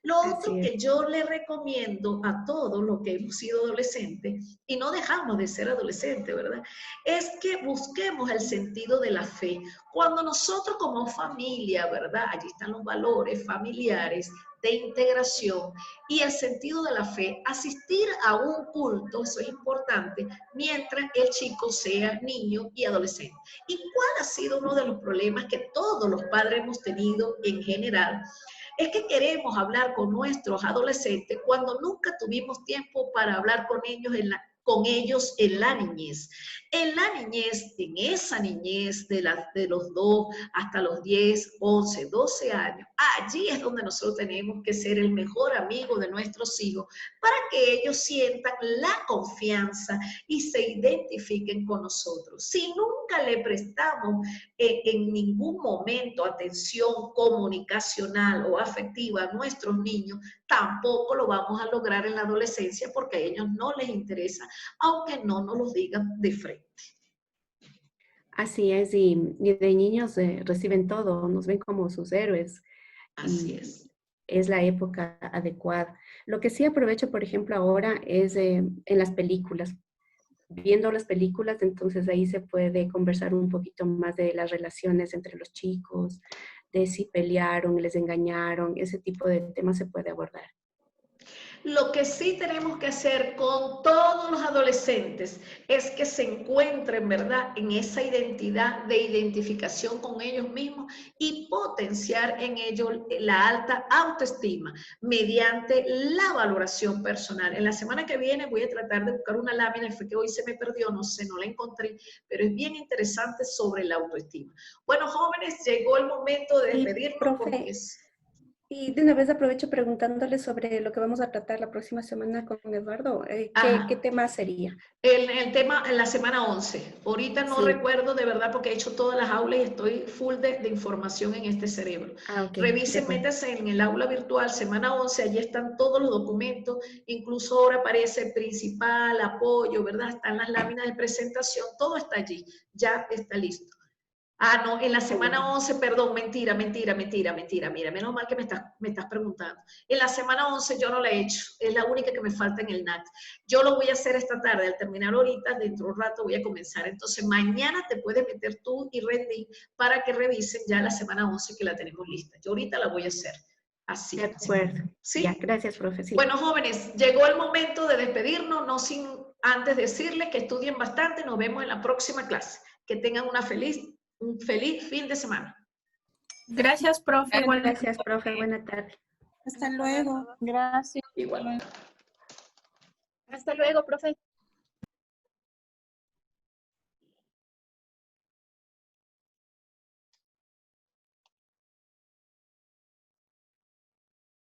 Lo otro que yo le recomiendo a todos los que hemos sido adolescentes, y no dejamos de ser adolescentes, ¿verdad? Es que busquemos el sentido de la fe. Cuando nosotros como familia, ¿verdad? Allí están los valores familiares, de integración y el sentido de la fe, asistir a un culto, eso es importante, mientras el chico sea niño y adolescente. ¿Y cuál ha sido uno de los problemas que todos los padres hemos tenido en general? Es que queremos hablar con nuestros adolescentes cuando nunca tuvimos tiempo para hablar con ellos en la niñez. En la niñez, en esa niñez de los 2 hasta los 10, 11, 12 años, allí es donde nosotros tenemos que ser el mejor amigo de nuestros hijos para que ellos sientan la confianza y se identifiquen con nosotros. Si nunca le prestamos en ningún momento atención comunicacional o afectiva a nuestros niños, tampoco lo vamos a lograr en la adolescencia porque a ellos no les interesa, aunque no nos lo digan de frente. Así es, y de niños reciben todo, nos ven como sus héroes. Así es. Es la época adecuada. Lo que sí aprovecho, por ejemplo, ahora es en las películas. Viendo las películas, entonces ahí se puede conversar un poquito más de las relaciones entre los chicos, de si pelearon, les engañaron, ese tipo de temas se puede abordar. Lo que sí tenemos que hacer con todos los adolescentes es que se encuentren, ¿verdad?, en esa identidad de identificación con ellos mismos y potenciar en ellos la alta autoestima mediante la valoración personal. En la semana que viene voy a tratar de buscar una lámina, fue que hoy se me perdió, no sé, no la encontré, pero es bien interesante sobre la autoestima. Bueno, jóvenes, llegó el momento de despedirnos porque es... Y de una vez aprovecho preguntándole sobre lo que vamos a tratar la próxima semana con Eduardo. ¿Qué tema sería? El tema en la semana 11. Ahorita no recuerdo de verdad porque he hecho todas las aulas y estoy full de información en este cerebro. Revisen, métanse en el aula virtual, semana 11, allí están todos los documentos, incluso ahora aparece principal, apoyo, ¿verdad? Están las láminas de presentación, todo está allí, ya está listo. Ah, no, en la semana 11, perdón, mentira, mira, menos mal que me estás preguntando. En la semana 11 yo no la he hecho, es la única que me falta en el NAT. Yo lo voy a hacer esta tarde, al terminar ahorita, dentro de un rato voy a comenzar. Entonces, mañana te puedes meter tú y Randy para que revisen ya la semana 11 que la tenemos lista. Yo ahorita la voy a hacer. Así. De acuerdo. ¿Sí? Ya, gracias, profe. Sí. Bueno, jóvenes, llegó el momento de despedirnos, no sin antes decirles que estudien bastante. Nos vemos en la próxima clase. Que tengan un feliz fin de semana. Gracias, profe. Gracias, profe. Buena tarde. Hasta luego. Gracias. Igual. Hasta luego, profe.